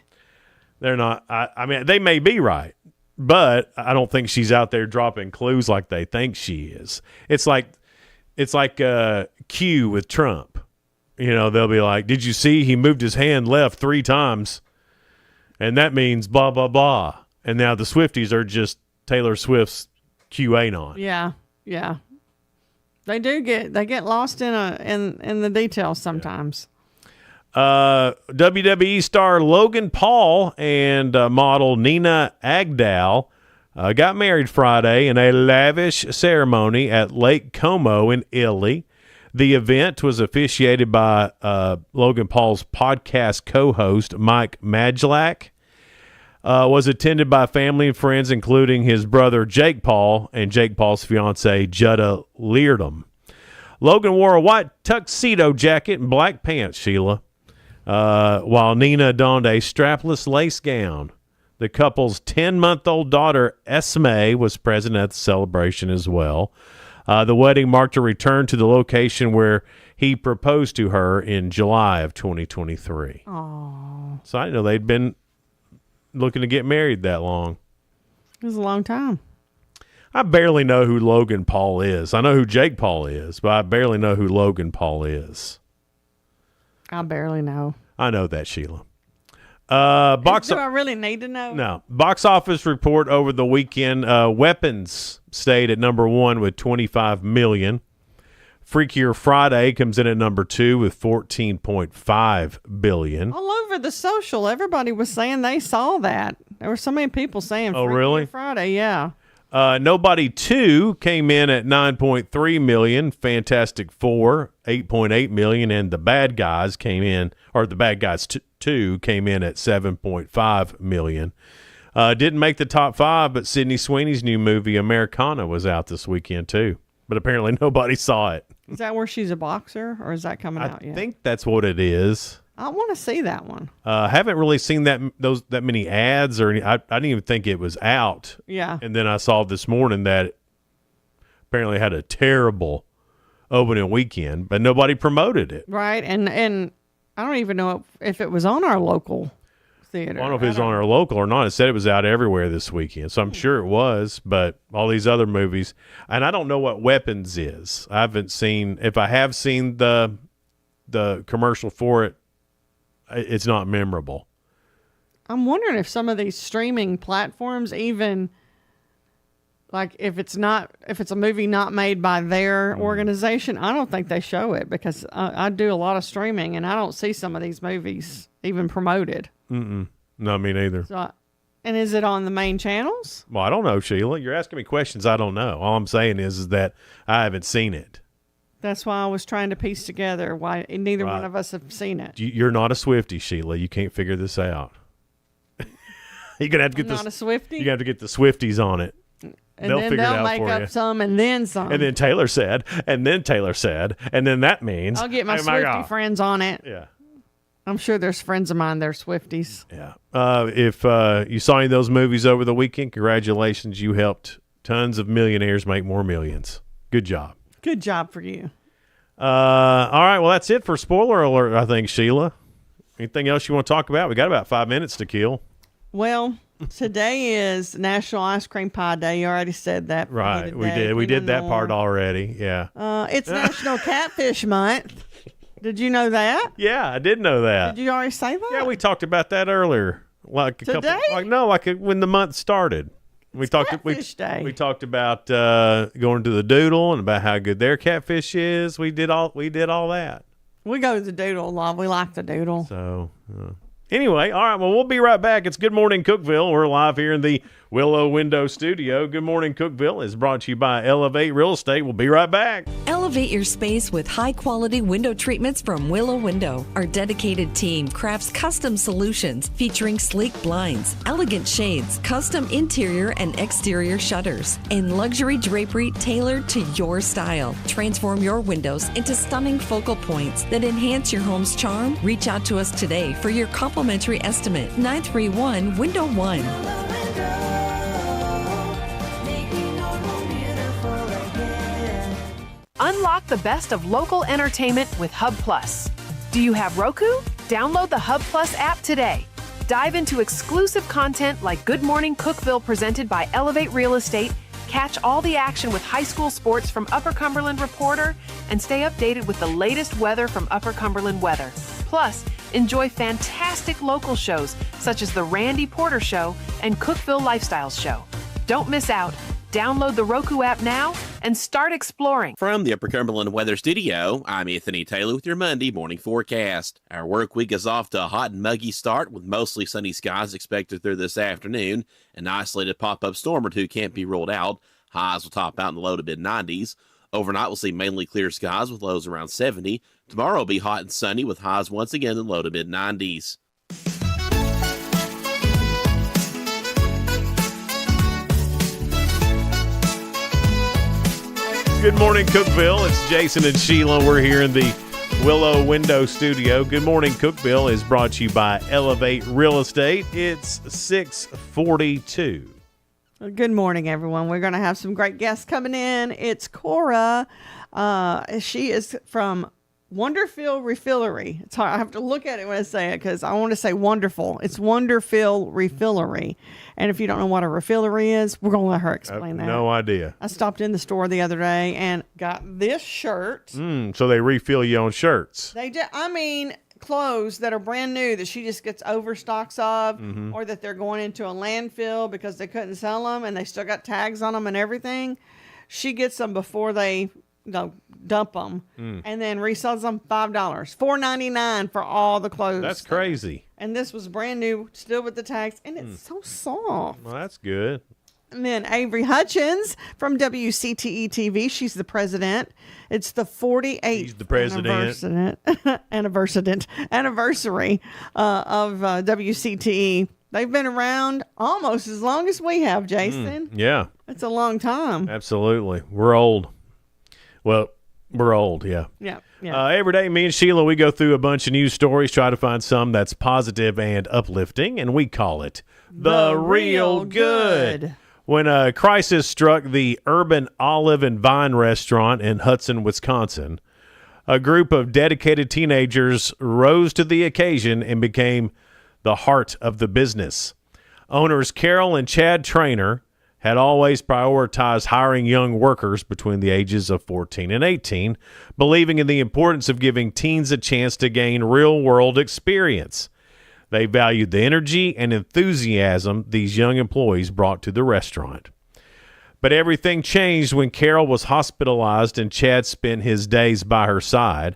They're not. I mean, they may be right, but I don't think she's out there dropping clues like they think she is. It's like Q with Trump. You know, they'll be like, did you see he moved his hand left 3 times? And that means blah, blah, blah. And now the Swifties are just Taylor Swift's QAnon. Yeah, yeah. They get lost in the details sometimes. WWE star Logan Paul and model Nina Agdal got married Friday in a lavish ceremony at Lake Como in Italy. The event was officiated by Logan Paul's podcast co-host, Mike Majlak. Was attended by family and friends, including his brother Jake Paul and Jake Paul's fiancee, Jutta Leardom. Logan wore a white tuxedo jacket and black pants, Sheila, while Nina donned a strapless lace gown. The couple's 10-month-old daughter, Esme, was present at the celebration as well. The wedding marked a return to the location where he proposed to her in July of 2023. Aww. So I didn't know they'd been looking to get married that long. It was a long time. I barely know who Logan Paul is. I know who Jake Paul is, but I barely know who Logan Paul is. I barely know. I know that, Sheila. Do I really need to know? No. Box office report over the weekend. Weapons stayed at number 1 with $25 million. Freakier Friday comes in at number 2 with $14.5 billion. All over the social, everybody was saying they saw that. There were so many people saying, "Oh, really?" Friday, yeah. Nobody 2 came in at $9.3 million. Fantastic Four, $8.8 million, and The Bad Guys came in, or The Bad Guys 2 came in at $7.5 million. Didn't make the top 5, but Sydney Sweeney's new movie Americana was out this weekend too. But apparently nobody saw it. Is that where she's a boxer, or is that coming out yet? I think that's what it is. I want to see that one. Haven't really seen that many ads or I didn't even think it was out. Yeah. And then I saw this morning that it apparently had a terrible opening weekend, but nobody promoted it. Right, and I don't even know if it was on our local theater. I don't know if it was on our local or not. It said it was out everywhere this weekend, so I'm sure it was. But all these other movies, and I don't know what Weapons is. I haven't seen. If I have seen the commercial for it, it's not memorable. I'm wondering if some of these streaming platforms even, like, if it's a movie not made by their organization, I don't think they show it, because I do a lot of streaming and I don't see some of these movies even promoted. No, me neither. And is it on the main channels? Well, I don't know, Sheila. You're asking me questions I don't know. All I'm saying is that I haven't seen it. That's why I was trying to piece together why neither one of us have seen it. You're not a Swiftie, Sheila. You can't figure this out. You're gonna have to get not a Swiftie? You have to get the Swifties on it. And then they'll make up some and then some. And then Taylor said, and then Taylor said, and then that means I'll get my Swiftie friends on it. Yeah. I'm sure there's friends of mine that are Swifties. Yeah. If you saw any of those movies over the weekend, congratulations. You helped tons of millionaires make more millions. Good job. Good job for you. All right. Well, that's it for Spoiler Alert, I think, Sheila. Anything else you want to talk about? We got about 5 minutes to kill. Well, today is National Ice Cream Pie Day. You already said that. Right. We did. We did that part already. Yeah. It's National Catfish Month. Did you know that? Yeah, I did know that. Did you already say that? Yeah, we talked about that earlier. Like a Today? when the month started. We talked Day. We talked about going to the Doodle and about how good their catfish is. We did all that. We go to the Doodle a lot. We like the Doodle. So anyway, all right. Well, we'll be right back. It's Good Morning Cookeville. We're live here in the Willow Window Studio. Good Morning Cookeville is brought to you by Elevate Real Estate. We'll be right back. Elevate your space with high-quality window treatments from Willow Window. Our dedicated team crafts custom solutions featuring sleek blinds, elegant shades, custom interior and exterior shutters, and luxury drapery tailored to your style. Transform your windows into stunning focal points that enhance your home's charm. Reach out to us today for your complimentary estimate. 931-WINDOW-1. Unlock the best of local entertainment with Hub Plus. Do you have Roku? Download the Hub Plus app today. Dive into exclusive content like Good Morning Cookeville presented by Elevate Real Estate, catch all the action with high school sports from Upper Cumberland Reporter, and stay updated with the latest weather from Upper Cumberland Weather. Plus, enjoy fantastic local shows such as The Randy Porter Show and Cookeville Lifestyles Show. Don't miss out. Download the Roku app now and start exploring. From the Upper Cumberland Weather Studio, I'm Anthony Taylor with your Monday morning forecast. Our work week is off to a hot and muggy start with mostly sunny skies expected through this afternoon. An isolated pop-up storm or two can't be ruled out. Highs will top out in the low to mid-90s. Overnight, we'll see mainly clear skies with lows around 70. Tomorrow will be hot and sunny with highs once again in the low to mid-90s. Good morning, Cookeville. It's Jason and Sheila. We're here in the Willow Window Studio. Good Morning Cookeville is brought to you by Elevate Real Estate. It's 6:42. Good morning, everyone. We're going to have some great guests coming in. It's Cora. She is from Wonderfield Refillery. It's hard. I have to look at it when I say it because I want to say wonderful. It's Wonderfield Refillery. And if you don't know what a refillery is, we're going to let her explain that. No idea. I stopped in the store the other day and got this shirt. So they refill you on shirts. They do. I mean, clothes that are brand new that she just gets overstocks of, or that they're going into a landfill because they couldn't sell them and they still got tags on them and everything. She gets them before they dump them and then resells them $5, $4.99 for all the clothes. That's crazy. And this was brand new, still with the tags, and it's so soft. Well, that's good. And then Avery Hutchins from WCTE TV. She's the president. It's the 48th She's the president. anniversary of WCTE. They've been around almost as long as we have, Jason. Yeah. It's a long time. Absolutely. We're old. Well, we're old, yeah. Yeah. Every day, me and Sheila, we go through a bunch of news stories, try to find some that's positive and uplifting, and we call it The Real Good. When a crisis struck the Urban Olive and Vine restaurant in Hudson, Wisconsin, a group of dedicated teenagers rose to the occasion and became the heart of the business. Owners Carol and Chad Trainer had always prioritized hiring young workers between the ages of 14 and 18, believing in the importance of giving teens a chance to gain real-world experience. They valued the energy and enthusiasm these young employees brought to the restaurant. But everything changed when Carol was hospitalized and Chad spent his days by her side.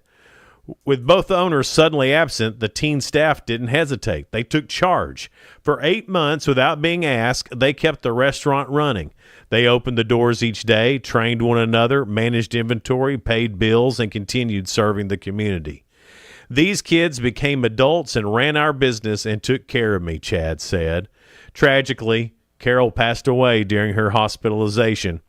With both owners suddenly absent, the teen staff didn't hesitate. They took charge. For 8 months, without being asked, they kept the restaurant running. They opened the doors each day, trained one another, managed inventory, paid bills, and continued serving the community. These kids became adults and ran our business and took care of me, Chad said. Tragically, Carol passed away during her hospitalization.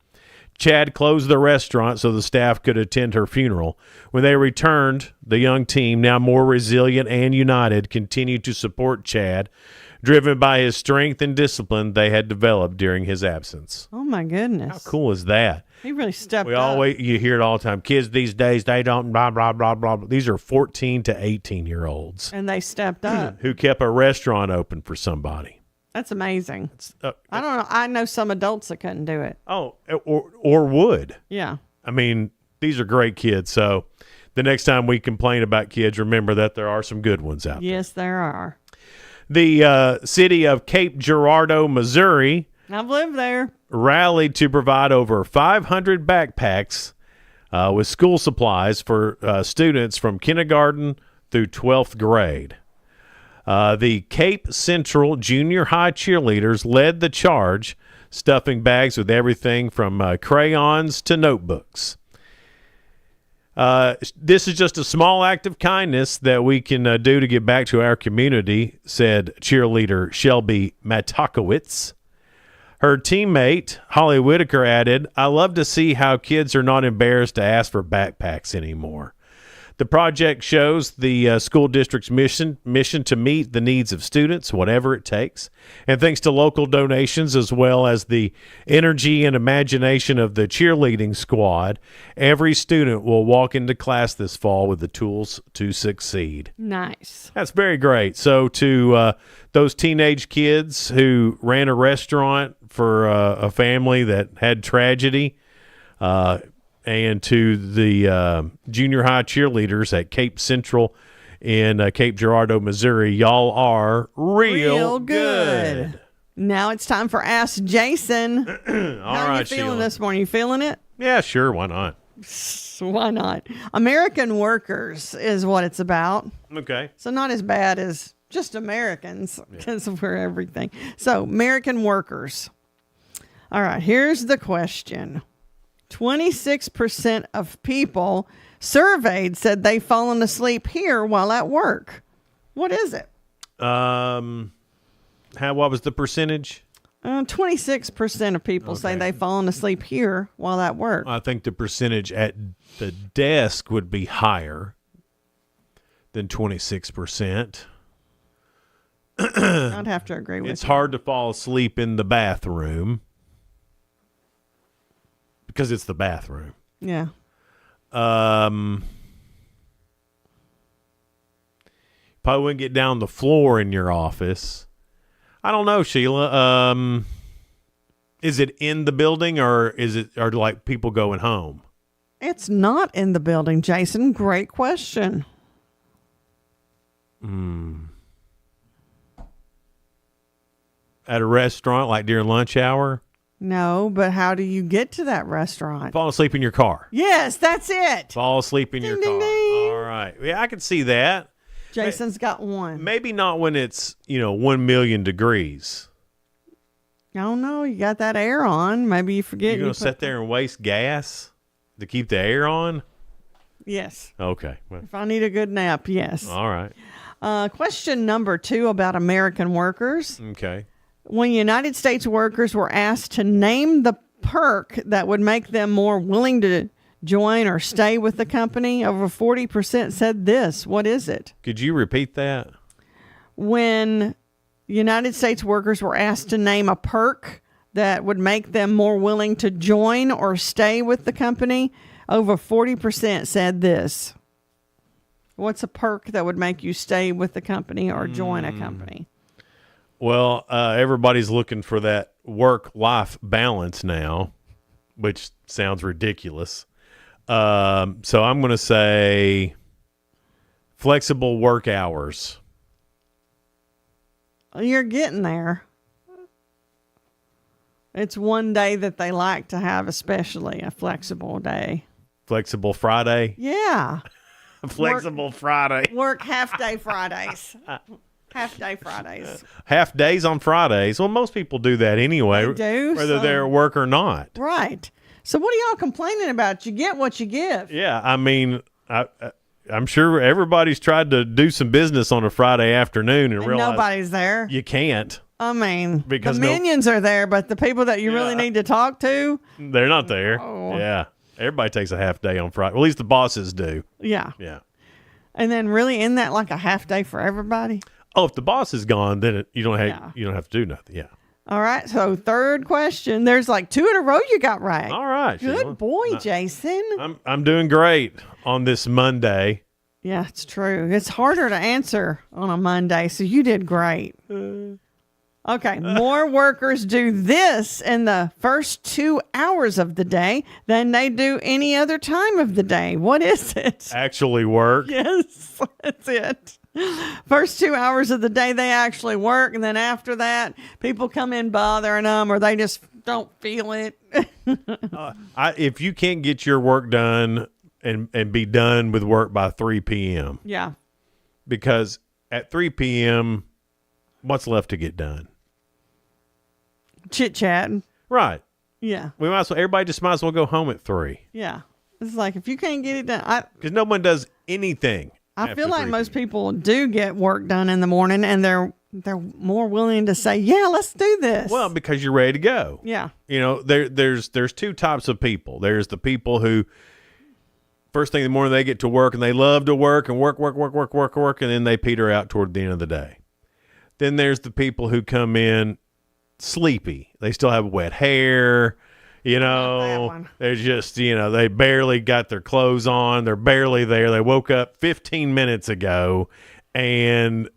Chad closed the restaurant so the staff could attend her funeral. When they returned, the young team, now more resilient and united, continued to support Chad, driven by his strength and discipline they had developed during his absence. Oh, my goodness. How cool is that? He really stepped up. You hear it all the time. Kids these days, they don't blah, blah, blah, blah. These are 14 to 18-year-olds. And they stepped up. Who kept a restaurant open for somebody. That's amazing. I don't know. I know some adults that couldn't do it. Oh, or would. Yeah. I mean, these are great kids. So the next time we complain about kids, remember that there are some good ones out there. Yes, there are. The city of Cape Girardeau, Missouri, I've lived there, rallied to provide over 500 backpacks with school supplies for students from kindergarten through 12th grade. The Cape Central Junior High cheerleaders led the charge, stuffing bags with everything from crayons to notebooks. This is just a small act of kindness that we can do to give back to our community, said cheerleader Shelby Matakowitz. Her teammate, Holly Whitaker, added, I love to see how kids are not embarrassed to ask for backpacks anymore. The project shows the school district's mission to meet the needs of students, whatever it takes. And thanks to local donations as well as the energy and imagination of the cheerleading squad, every student will walk into class this fall with the tools to succeed. Nice. That's very great. So to those teenage kids who ran a restaurant for a family that had tragedy, and to the junior high cheerleaders at Cape Central in Cape Girardeau, Missouri, y'all are real good. Now it's time for Ask Jason. How are you feeling Sheila. this morning? You feeling it? Yeah, sure. Why not? Why not? American workers is what it's about. Okay. So not as bad as just Americans because we're everything. So American workers. All right, here's the question. 26% of people surveyed said they've fallen asleep here while at work. What is it? What was the percentage? 26% of people say they've fallen asleep here while at work. I think the percentage at the desk would be higher than 26%. I'd have to agree with It's you. hard to fall asleep in the bathroom because it's the bathroom. Yeah. Probably wouldn't get down the floor in your office. I don't know, Sheila. Is it in the building or are like people going home? It's not in the building, Jason. Great question. At a restaurant, like during lunch hour? No, but how do you get to that restaurant? Fall asleep in your car. Yes, that's it. Fall asleep in your car. All right. Yeah, I can see that. Jason's got one. Maybe not when it's, 1 million degrees. I don't know. You got that air on. Maybe you forget. You're going to sit there and waste gas to keep the air on? Yes. Okay. Well, If I need a good nap, yes. all right. Question number 2 about American workers. Okay. When United States workers were asked to name the perk that would make them more willing to join or stay with the company, over 40% said this. What is it? Could you repeat that? When United States workers were asked to name a perk that would make them more willing to join or stay with the company, over 40% said this. What's a perk that would make you stay with the company or join a company? Well, everybody's looking for that work-life balance now, which sounds ridiculous. So I'm going to say flexible work hours. You're getting there. It's one day that they like to have, especially a flexible day. Flexible Friday? Yeah. Flexible Friday. Work half-day Fridays. Half-day Fridays. Half days on Fridays. Well, most people do that anyway, They do, whether they're at work or not. Right. So what are y'all complaining about? You get what you give. Yeah, I mean, I'm sure everybody's tried to do some business on a Friday afternoon and realize nobody's there. You can't. I mean, Because the minions are there, but the people that you really need to talk to, They're not there. No. Yeah. Everybody takes a half day on Friday. Well, at least the bosses do. yeah. Yeah. And then really isn't that like a half day for everybody? Oh, if the boss is gone, then you don't have to do nothing. Yeah. All right. So third question. There's like 2 in a row you got right. All right. Good Sheila. boy, Jason. I'm doing great on this Monday. Yeah, it's true. It's harder to answer on a Monday, so you did great. Okay, more workers do this in the first 2 hours of the day than they do any other time of the day. What is it? Actually work. Yes, that's it. First 2 hours of the day they actually work, and then after that, people come in bothering them, or they just don't feel it. If you can't get your work done and be done with work by 3 p.m. Yeah. Because at 3 p.m., what's left to get done? Chit-chatting. Right. Yeah. We might as well. Everybody just might as well go home at 3. Yeah. It's like if you can't get it done. Because no one does anything. I feel like most people do get work done in the morning, and they're more willing to say, "Yeah, let's do this." Well, because you're ready to go. Yeah. You know, there's 2 types of people. There's the people who first thing in the morning they get to work and they love to work and work, and then they peter out toward the end of the day. Then there's the people who come in sleepy. They still have wet hair. You know, they're just, they barely got their clothes on. They're barely there. They woke up 15 minutes ago and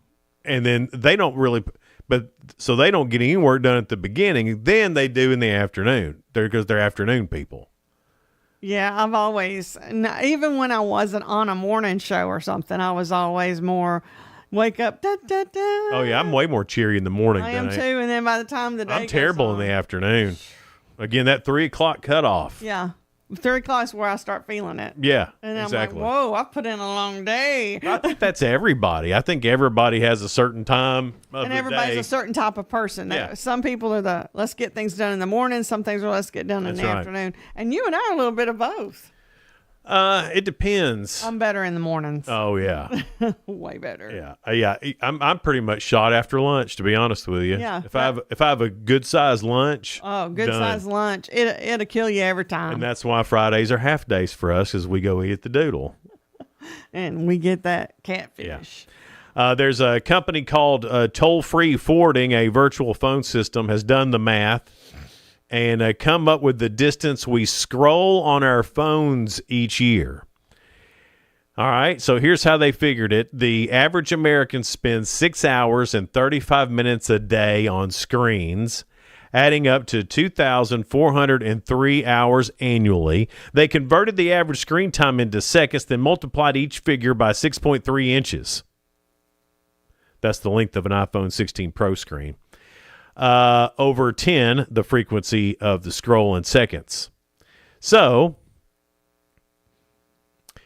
then they don't really, so they don't get any work done at the beginning. Then they do in the afternoon because they're afternoon people. Yeah, I've always, even when I wasn't on a morning show or something, I was always more wake up, da, da, da. Oh, yeah, I'm way more cheery in the morning I than am too, and then by the time the day I'm terrible in the afternoon. Again, that 3 o'clock cutoff. Yeah. 3 o'clock is where I start feeling it. Yeah, and exactly. I'm like, whoa, I put in a long day. I think that's everybody. I think everybody has a certain time of And the everybody's day. a certain type of person. Yeah. Some people are let's get things done in the morning. Some things are let's get done in That's the right. afternoon. And you and I are a little bit of both. It depends. I'm better in the mornings. Oh yeah, way better. yeah. I'm pretty much shot after lunch, to be honest with you. Yeah. If I have a good sized lunch. Oh, good done. sized lunch. It'll kill you every time. And that's why Fridays are half days for us, as we go eat at the Doodle. And we get that catfish. There's a company called Toll Free Forwarding, a virtual phone system, has done the math and come up with the distance we scroll on our phones each year. All right, so here's how they figured it. The average American spends 6 hours and 35 minutes a day on screens, adding up to 2,403 hours annually. They converted the average screen time into seconds, then multiplied each figure by 6.3 inches. That's the length of an iPhone 16 Pro screen. Over 10, the frequency of the scroll in seconds. So,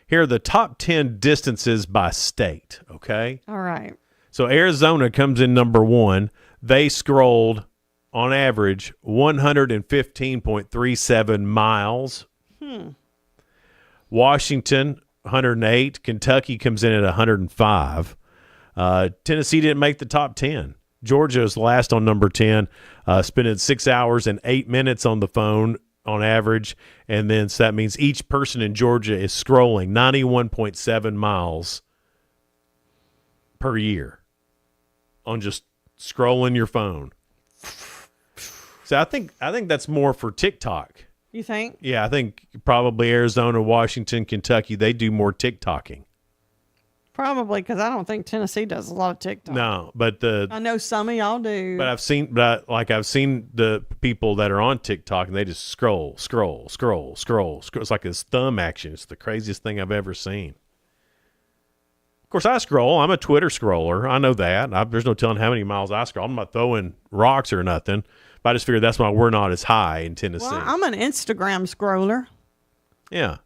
here are the top 10 distances by state, okay? All right. So, Arizona comes in number 1. They scrolled, on average, 115.37 miles. Washington, 108. Kentucky comes in at 105. Tennessee didn't make the top 10. Georgia is last on number 10, spending 6 hours and 8 minutes on the phone on average. And then so that means each person in Georgia is scrolling 91.7 miles per year on just scrolling your phone. So I think that's more for TikTok. You think? Yeah, I think probably Arizona, Washington, Kentucky, they do more TikToking. Probably because I don't think Tennessee does a lot of TikTok. No, but I know some of y'all do. But I've seen the people that are on TikTok and they just scroll. It's like this thumb action. It's the craziest thing I've ever seen. Of course, I scroll. I'm a Twitter scroller. I know that. There's no telling how many miles I scroll. I'm not throwing rocks or nothing. But I just figured that's why we're not as high in Tennessee. Well, I'm an Instagram scroller. Yeah.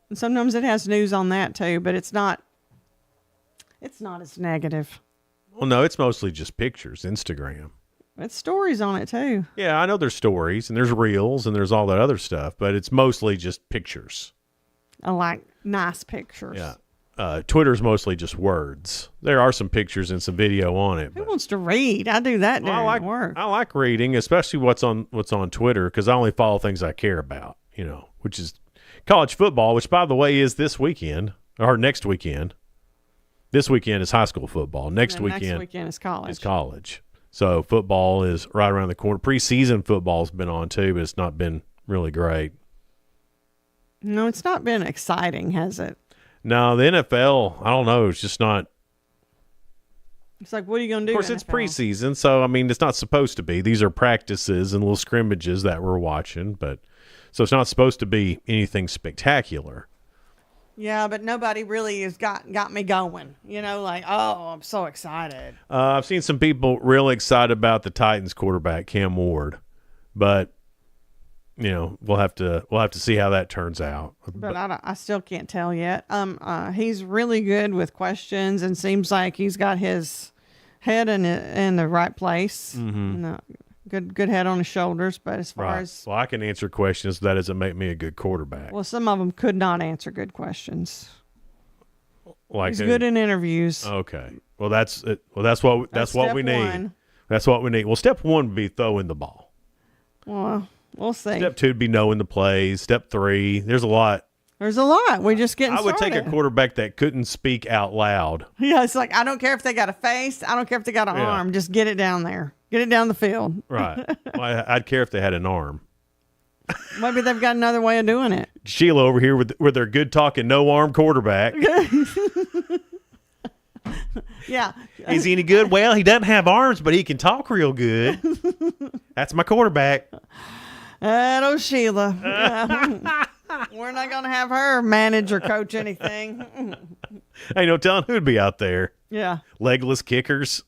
And sometimes it has news on that too, but it's not as negative. Well, no, it's mostly just pictures, Instagram. It's stories on it too. Yeah, I know there's stories and there's reels and there's all that other stuff, but it's mostly just pictures. I like nice pictures. Yeah. Twitter's mostly just words. There are some pictures and some video on it. Who wants to read? I do that during work. I like reading, especially what's on Twitter, because I only follow things I care about, which is college football, which, by the way, is this weekend or next weekend. This weekend is high school football. Next weekend is college. So football is right around the corner. Preseason football's been on too, but it's not been really great. No, it's not been exciting, has it? No, the NFL, I don't know. It's just not. It's like, what are you going to do? Of course, it's preseason, so, it's not supposed to be. These are practices and little scrimmages that we're watching, so it's not supposed to be anything spectacular. Yeah, but nobody really has got me going. I'm so excited. I've seen some people real excited about the Titans quarterback, Cam Ward, but we'll have to see how that turns out. But I still can't tell yet. He's really good with questions and seems like he's got his head in the right place. Mm-hmm. Good head on his shoulders. But as far as I can answer questions, that doesn't make me a good quarterback. Well, some of them could not answer good questions. He's good in interviews. Okay. Well, that's it. Well, that's what we need. One. That's what we need. Well, step 1 would be throwing the ball. Well, we'll see. Step 2 would be knowing the plays. Step 3, there's a lot. There's a lot. We're just getting started. I would take a quarterback that couldn't speak out loud. Yeah, it's like, I don't care if they got a face. I don't care if they got an arm. Just get it down there. Get it down the field. Right. Well, I'd care if they had an arm. Maybe they've got another way of doing it. Sheila over here with their good talking, no arm quarterback. Yeah. Is he any good? Well, he doesn't have arms, but he can talk real good. That's my quarterback. Oh, Sheila. We're not going to have her manage or coach anything. Ain't no telling who'd be out there. Yeah. Legless kickers.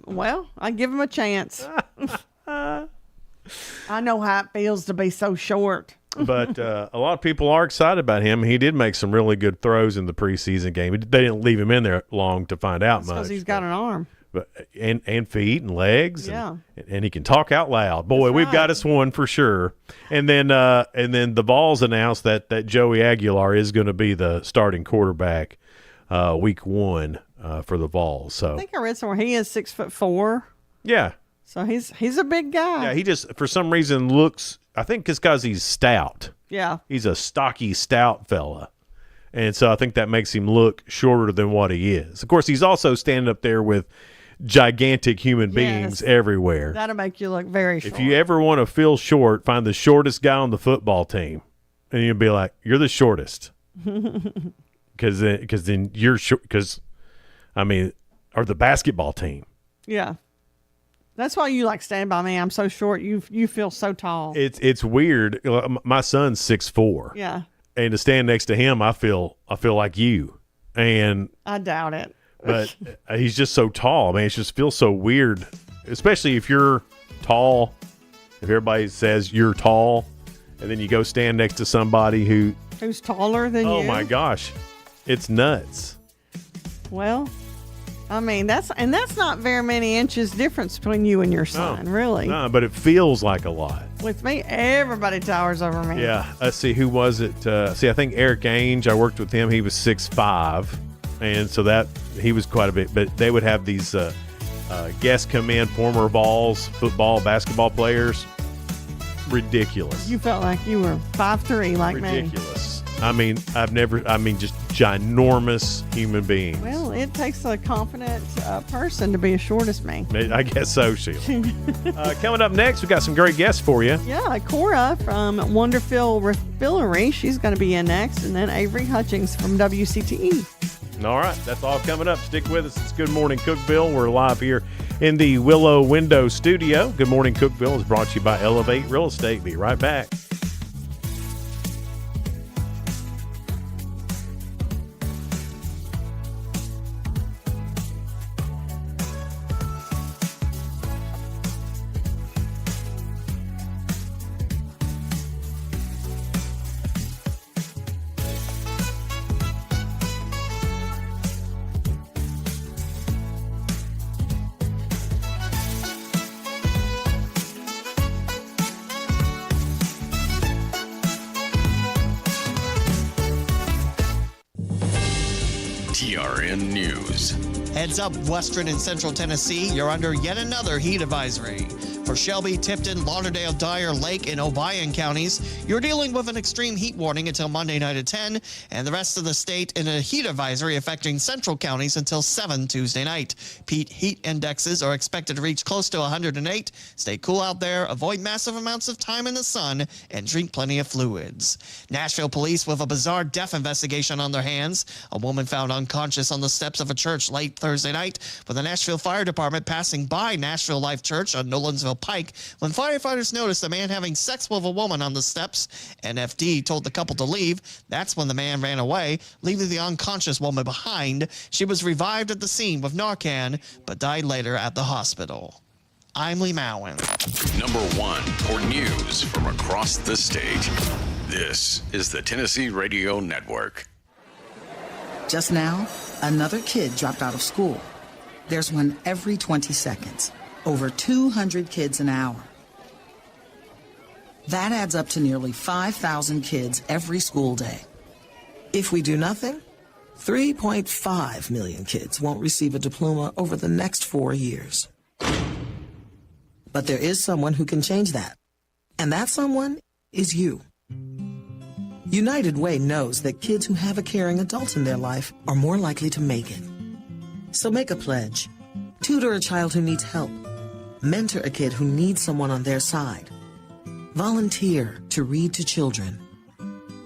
Well, I give him a chance. I know how it feels to be so short. But a lot of people are excited about him. He did make some really good throws in the preseason game. They didn't leave him in there long to find out much. Because he's got an arm. But and feet and legs. Yeah. And he can talk out loud. Boy, we've got us one for sure. And then the Vols announced that Joey Aguilar is going to be the starting quarterback week 1 for the Vols. So I think I read somewhere he is 6'4". Yeah. So he's a big guy. Yeah, he just for some reason looks. I think it's because he's stout. Yeah. He's a stocky, stout fella. And so I think that makes him look shorter than what he is. Of course, he's also standing up there with gigantic human beings everywhere. That'll make you look very short. If you ever want to feel short, find the shortest guy on the football team. And you'll be like, you're the shortest. Because then you're short. Or the basketball team. Yeah. That's why you like Stand By Me. I'm so short. You feel so tall. It's weird. My son's 6'4". Yeah. And to stand next to him, I feel like you. And I doubt it. But he's just so tall. It just feels so weird, especially if you're tall. If everybody says you're tall, and then you go stand next to somebody who's taller than you. Oh my gosh, it's nuts. Well, that's not very many inches difference between you and your son, really. No, but it feels like a lot. With me, everybody towers over me. Yeah. Let's see, who was it? I think Eric Ainge, I worked with him. He was 6'5", and so that he was quite a bit. But they would have these guests come in, former Vols, football, basketball players. Ridiculous. You felt like you were 5'3", like me. Ridiculous. Just ginormous human beings. Well, it takes a confident person to be as short as me. I guess so, Sheila. Coming up next, we've got some great guests for you. Yeah, Cora from Wonderfield Refillery. She's going to be in next. And then Avery Hutchings from WCTE. All right, that's all coming up. Stick with us. It's Good Morning Cookeville. We're live here in the Willow Window Studio. Good Morning Cookeville is brought to you by Elevate Real Estate. Be right back. TRN News. Heads up, Western and Central Tennessee, you're under yet another heat advisory. For Shelby, Tipton, Lauderdale, Dyer, Lake, and Obion counties, you're dealing with an extreme heat warning until Monday night at 10, and the rest of the state in a heat advisory affecting central counties until 7 Tuesday night. Peak heat indexes are expected to reach close to 108. Stay cool out there, avoid massive amounts of time in the sun, and drink plenty of fluids. Nashville police with a bizarre death investigation on their hands. A woman found unconscious on the steps of a church late Thursday night, with the Nashville Fire Department passing by Nashville Life Church on Nolensville Pike when firefighters noticed a man having sex with a woman on the steps. NFD told the couple to leave. That's when the man ran away, leaving the unconscious woman behind. She was revived at the scene with Narcan, but died later at the hospital. I'm Lee Mowen. Number 1 for news from across the state. This is the Tennessee Radio Network. Just now, another kid dropped out of school. There's one every 20 seconds. Over 200 kids an hour. That adds up to nearly 5,000 kids every school day. If we do nothing, 3.5 million kids won't receive a diploma over the next 4 years. But there is someone who can change that. And that someone is you. United Way knows that kids who have a caring adult in their life are more likely to make it. So make a pledge. Tutor a child who needs help. Mentor a kid who needs someone on their side. Volunteer to read to children.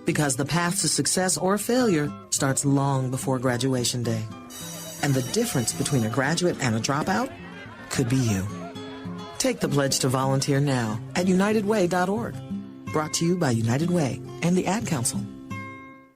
Because the path to success or failure starts long before graduation day. And the difference between a graduate and a dropout could be you. Take the pledge to volunteer now at unitedway.org. Brought to you by United Way and the Ad Council.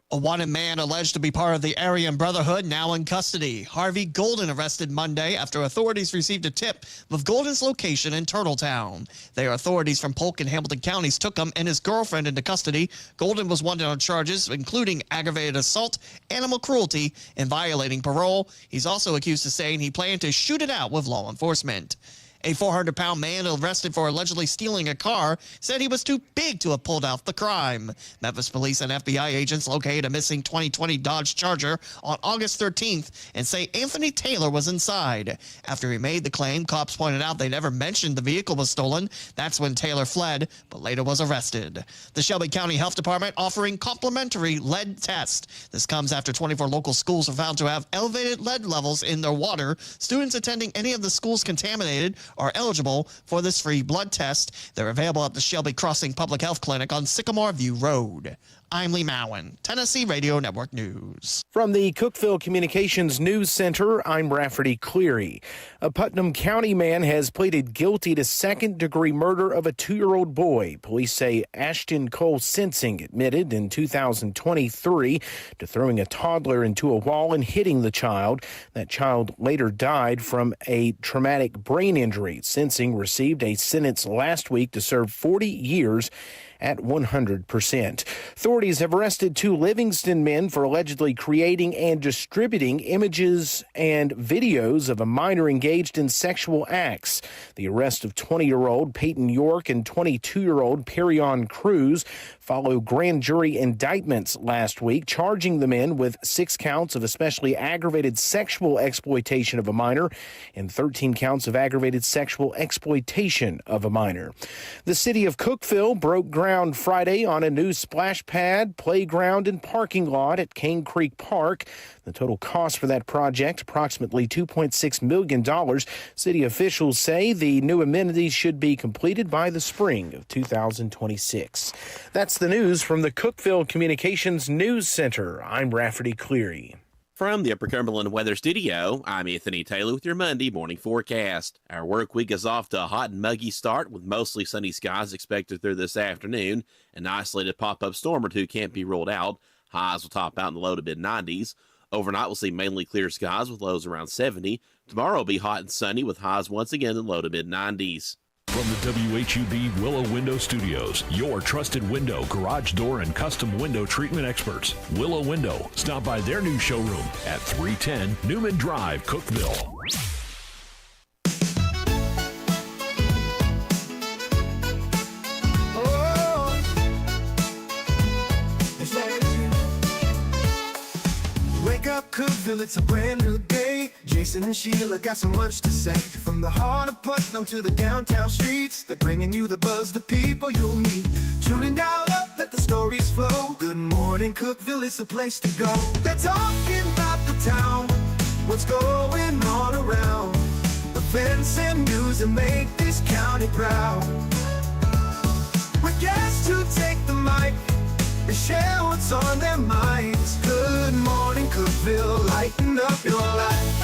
A wanted man alleged to be part of the Aryan Brotherhood now in custody. Harvey Golden arrested Monday after authorities received a tip of Golden's location in Turtletown. Their authorities from Polk and Hamilton counties took him and his girlfriend into custody. Golden was wanted on charges including aggravated assault, animal cruelty, and violating parole. He's also accused of saying he planned to shoot it out with law enforcement. A 400-pound man arrested for allegedly stealing a car said he was too big to have pulled off the crime. Memphis police and FBI agents located a missing 2020 Dodge Charger on August 13th and say Anthony Taylor was inside. After he made the claim, cops pointed out they never mentioned the vehicle was stolen. That's when Taylor fled, but later was arrested. The Shelby County Health Department offering complimentary lead test. This comes after 24 local schools are found to have elevated lead levels in their water. Students attending any of the schools contaminated are eligible for this free blood test. They're available at the Shelby Crossing Public Health Clinic on Sycamore View Road. I'm Lee Mowen, Tennessee Radio Network News. From the Cookeville Communications News Center, I'm Rafferty Cleary. A Putnam County man has pleaded guilty to second-degree murder of a 2-year-old boy. Police say Ashton Cole Sensing admitted in 2023 to throwing a toddler into a wall and hitting the child. That child later died from a traumatic brain injury. Sensing received a sentence last week to serve 40 years at 100%. Authorities have arrested 2 Livingston men for allegedly creating and distributing images and videos of a minor engaged in sexual acts. The arrest of 20-year-old Peyton York and 22-year-old Perion Cruz follow grand jury indictments last week, charging the men with 6 counts of especially aggravated sexual exploitation of a minor and 13 counts of aggravated sexual exploitation of a minor. The city of Cookeville broke ground Friday on a new splash pad, playground, and parking lot at Cane Creek Park. The total cost for that project, approximately $2.6 million. City officials say the new amenities should be completed by the spring of 2026. That's the news from the Cookeville Communications News Center. I'm Rafferty Cleary. From the Upper Cumberland Weather Studio, I'm Anthony Taylor with your Monday morning forecast. Our work week is off to a hot and muggy start with mostly sunny skies expected through this afternoon. An isolated pop-up storm or two can't be ruled out. Highs will top out in the low to mid-90s. Overnight, we'll see mainly clear skies with lows around 70. Tomorrow will be hot and sunny with highs once again in the low to mid-90s. From the WHUB Willow Window Studios, your trusted window, garage door, and custom window treatment experts. Willow Window. Stop by their new showroom at 310 Newman Drive, Cookeville. Wake up, Cookeville, it's a brand new day. Jason and Sheila got so much to say. From the heart of Putnam to the downtown streets, they're bringing you the buzz, the people you'll meet. Tuning dial up, let the stories flow. Good morning, Cookeville, it's the place to go. They're talking about the town, what's going on around. Events and news that make this county proud. With guests who take the mic, they share what's on their minds. Good morning, Cookeville, lighten up your life.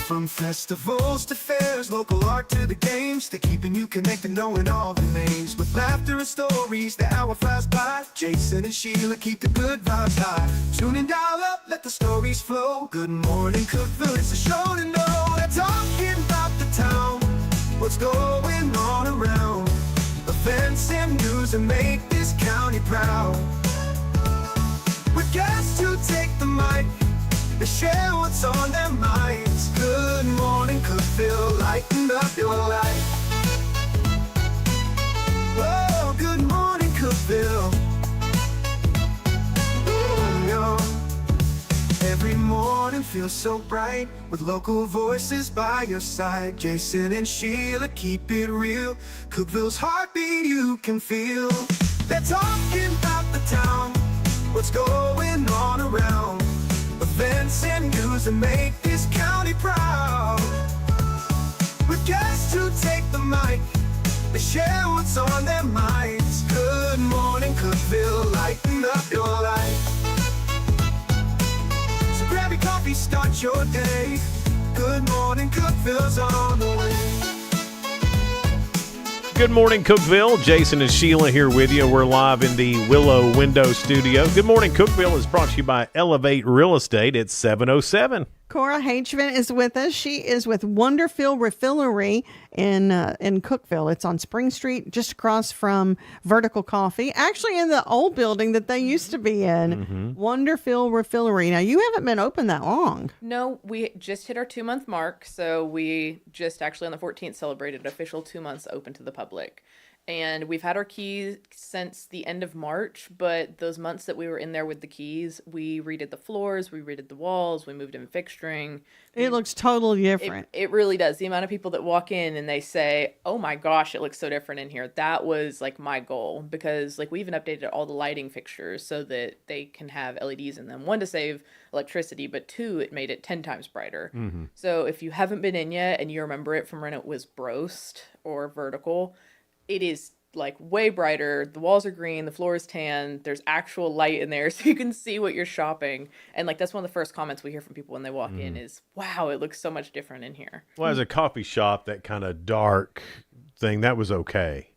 From festivals to fairs, local art to the games, they're keeping you connected, knowing all the names. With laughter and stories, the hour flies by. Jason and Sheila keep the good vibes high. Tune and dial up, let the stories flow. Good morning, Cookeville, it's a show to know. They're talking about the town, what's going on around. Events and news that make this county proud. With guests who take the mic, they share what's on their minds. Good morning, Cookeville, lighten up your life. Oh, good morning, Cookeville. Every morning feels so bright with local voices by your side. Jason and Sheila keep it real. Cookeville's heartbeat you can feel. They're talking about the town, what's going on around. Events and news that make this county proud. With guests who take the mic, they share what's on their minds. Good morning, Cookeville, lighten up your life. So grab your coffee, start your day. Good morning, Cookeville's on the way. Good morning, Cookeville. Jason and Sheila here with you. We're live in the Willow Window Studio. Good morning, Cookeville is brought to you by Elevate Real Estate at 707. Cora Hageman is with us. She is with Wonderfield Refillery in Cookeville. It's on Spring Street, just across from Vertical Coffee. Actually, in the old building that they used to be in, Wonderfield Refillery. Now, you haven't been open that long. No, we just hit our 2-month mark. So we just actually on the 14th celebrated official 2 months open to the public. And we've had our keys since the end of March, but those months that we were in there with the keys, we redid the floors, we redid the walls, we moved in fixturing. It looks totally different. It really does. The amount of people that walk in and they say, oh my gosh, it looks so different in here. That was like my goal, because like we even updated all the lighting fixtures so that they can have LEDs in them. 1, to save electricity, but 2, it made it 10 times brighter. So if you haven't been in yet and you remember it from when it was Brost or Vertical, it is like way brighter. The walls are green, the floor is tan, there's actual light in there so you can see what you're shopping. And like that's one of the first comments we hear from people when they walk in is, wow, it looks so much different in here. Well, as a coffee shop, that kind of dark thing, that was okay,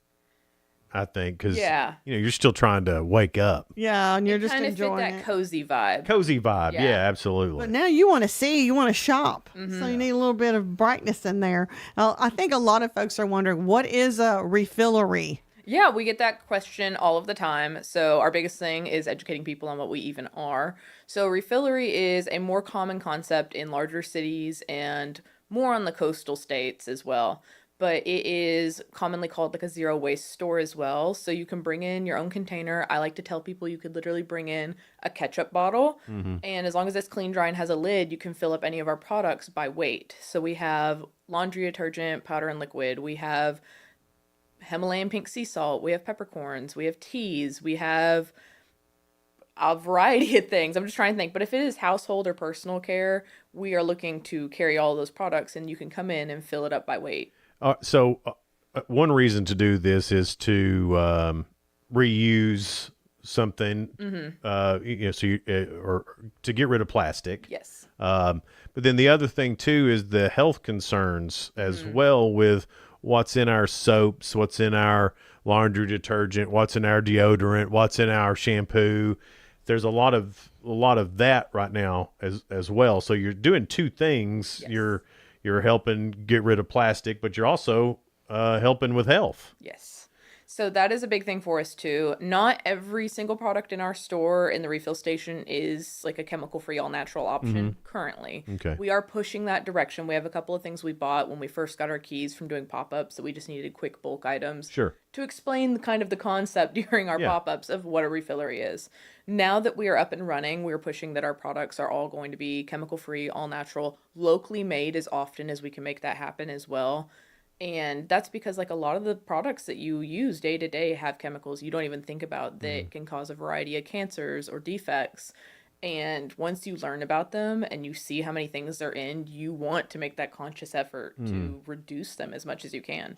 I think, because you're still trying to wake up. Yeah, and you're just kind of enjoying fit that cozy vibe. Cozy vibe, yeah, absolutely. But now you want to see, you want to shop. So you need a little bit of brightness in there. I think a lot of folks are wondering, what is a refillery? Yeah, we get that question all of the time. So our biggest thing is educating people on what we even are. So refillery is a more common concept in larger cities and more on the coastal states as well. But it is commonly called like a zero waste store as well. So you can bring in your own container. I like to tell people you could literally bring in a ketchup bottle. And as long as it's clean, dry, and has a lid, you can fill up any of our products by weight. So we have laundry detergent, powder and liquid. We have Himalayan pink sea salt. We have peppercorns. We have teas. We have a variety of things. I'm just trying to think. But if it is household or personal care, we are looking to carry all those products, and you can come in and fill it up by weight. So one reason to do this is to reuse something, so or to get rid of plastic. Yes. But then the other thing too is the health concerns as well, with what's in our soaps, what's in our laundry detergent, what's in our deodorant, what's in our shampoo. There's a lot of that right now as well. So you're doing two things. Yes. You're helping get rid of plastic, but you're also helping with health. Yes. So that is a big thing for us too. Not every single product in our store in the refill station is like a chemical-free, all-natural option currently. Okay. We are pushing that direction. We have a couple of things we bought when we first got our keys from doing pop-ups that we just needed quick bulk items. Sure. To explain kind of the concept during our pop-ups of what a refillery is. Now that we are up and running, we're pushing that our products are all going to be chemical-free, all-natural, locally made as often as we can make that happen as well. And that's because like a lot of the products that you use day to day have chemicals you don't even think about that can cause a variety of cancers or defects. And once you learn about them and you see how many things they're in, you want to make that conscious effort to reduce them as much as you can.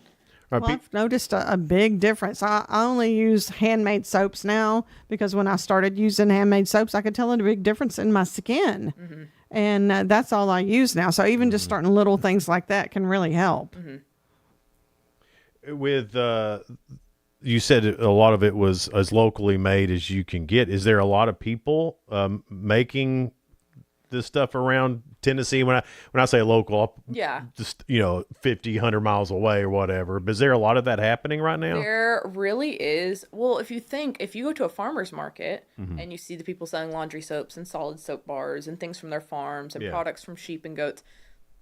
Well, I've noticed a big difference. I only use handmade soaps now because when I started using handmade soaps, I could tell a big difference in my skin. And that's all I use now. So even just starting little things like that can really help. With you said a lot of it was as locally made as you can get. Is there a lot of people making this stuff around Tennessee? When I say local, just 50, 100 miles away or whatever. But is there a lot of that happening right now? There really is. Well, if you go to a farmer's market and you see the people selling laundry soaps and solid soap bars and things from their farms and products from sheep and goats,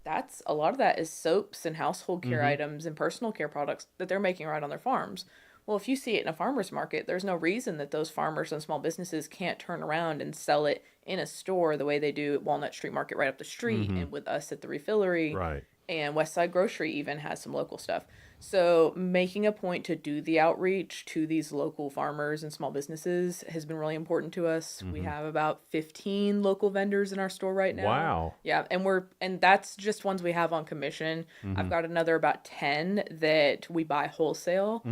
that's a lot of that is soaps and household care items and personal care products that they're making right on their farms. Well, if you see it in a farmer's market, there's no reason that those farmers and small businesses can't turn around and sell it in a store the way they do at Walnut Street Market right up the street and with us at the Refillery. Right. And Westside Grocery even has some local stuff. So making a point to do the outreach to these local farmers and small businesses has been really important to us. We have about 15 local vendors in our store right now. Wow. Yeah, and that's just ones we have on commission. I've got another about 10 that we buy wholesale,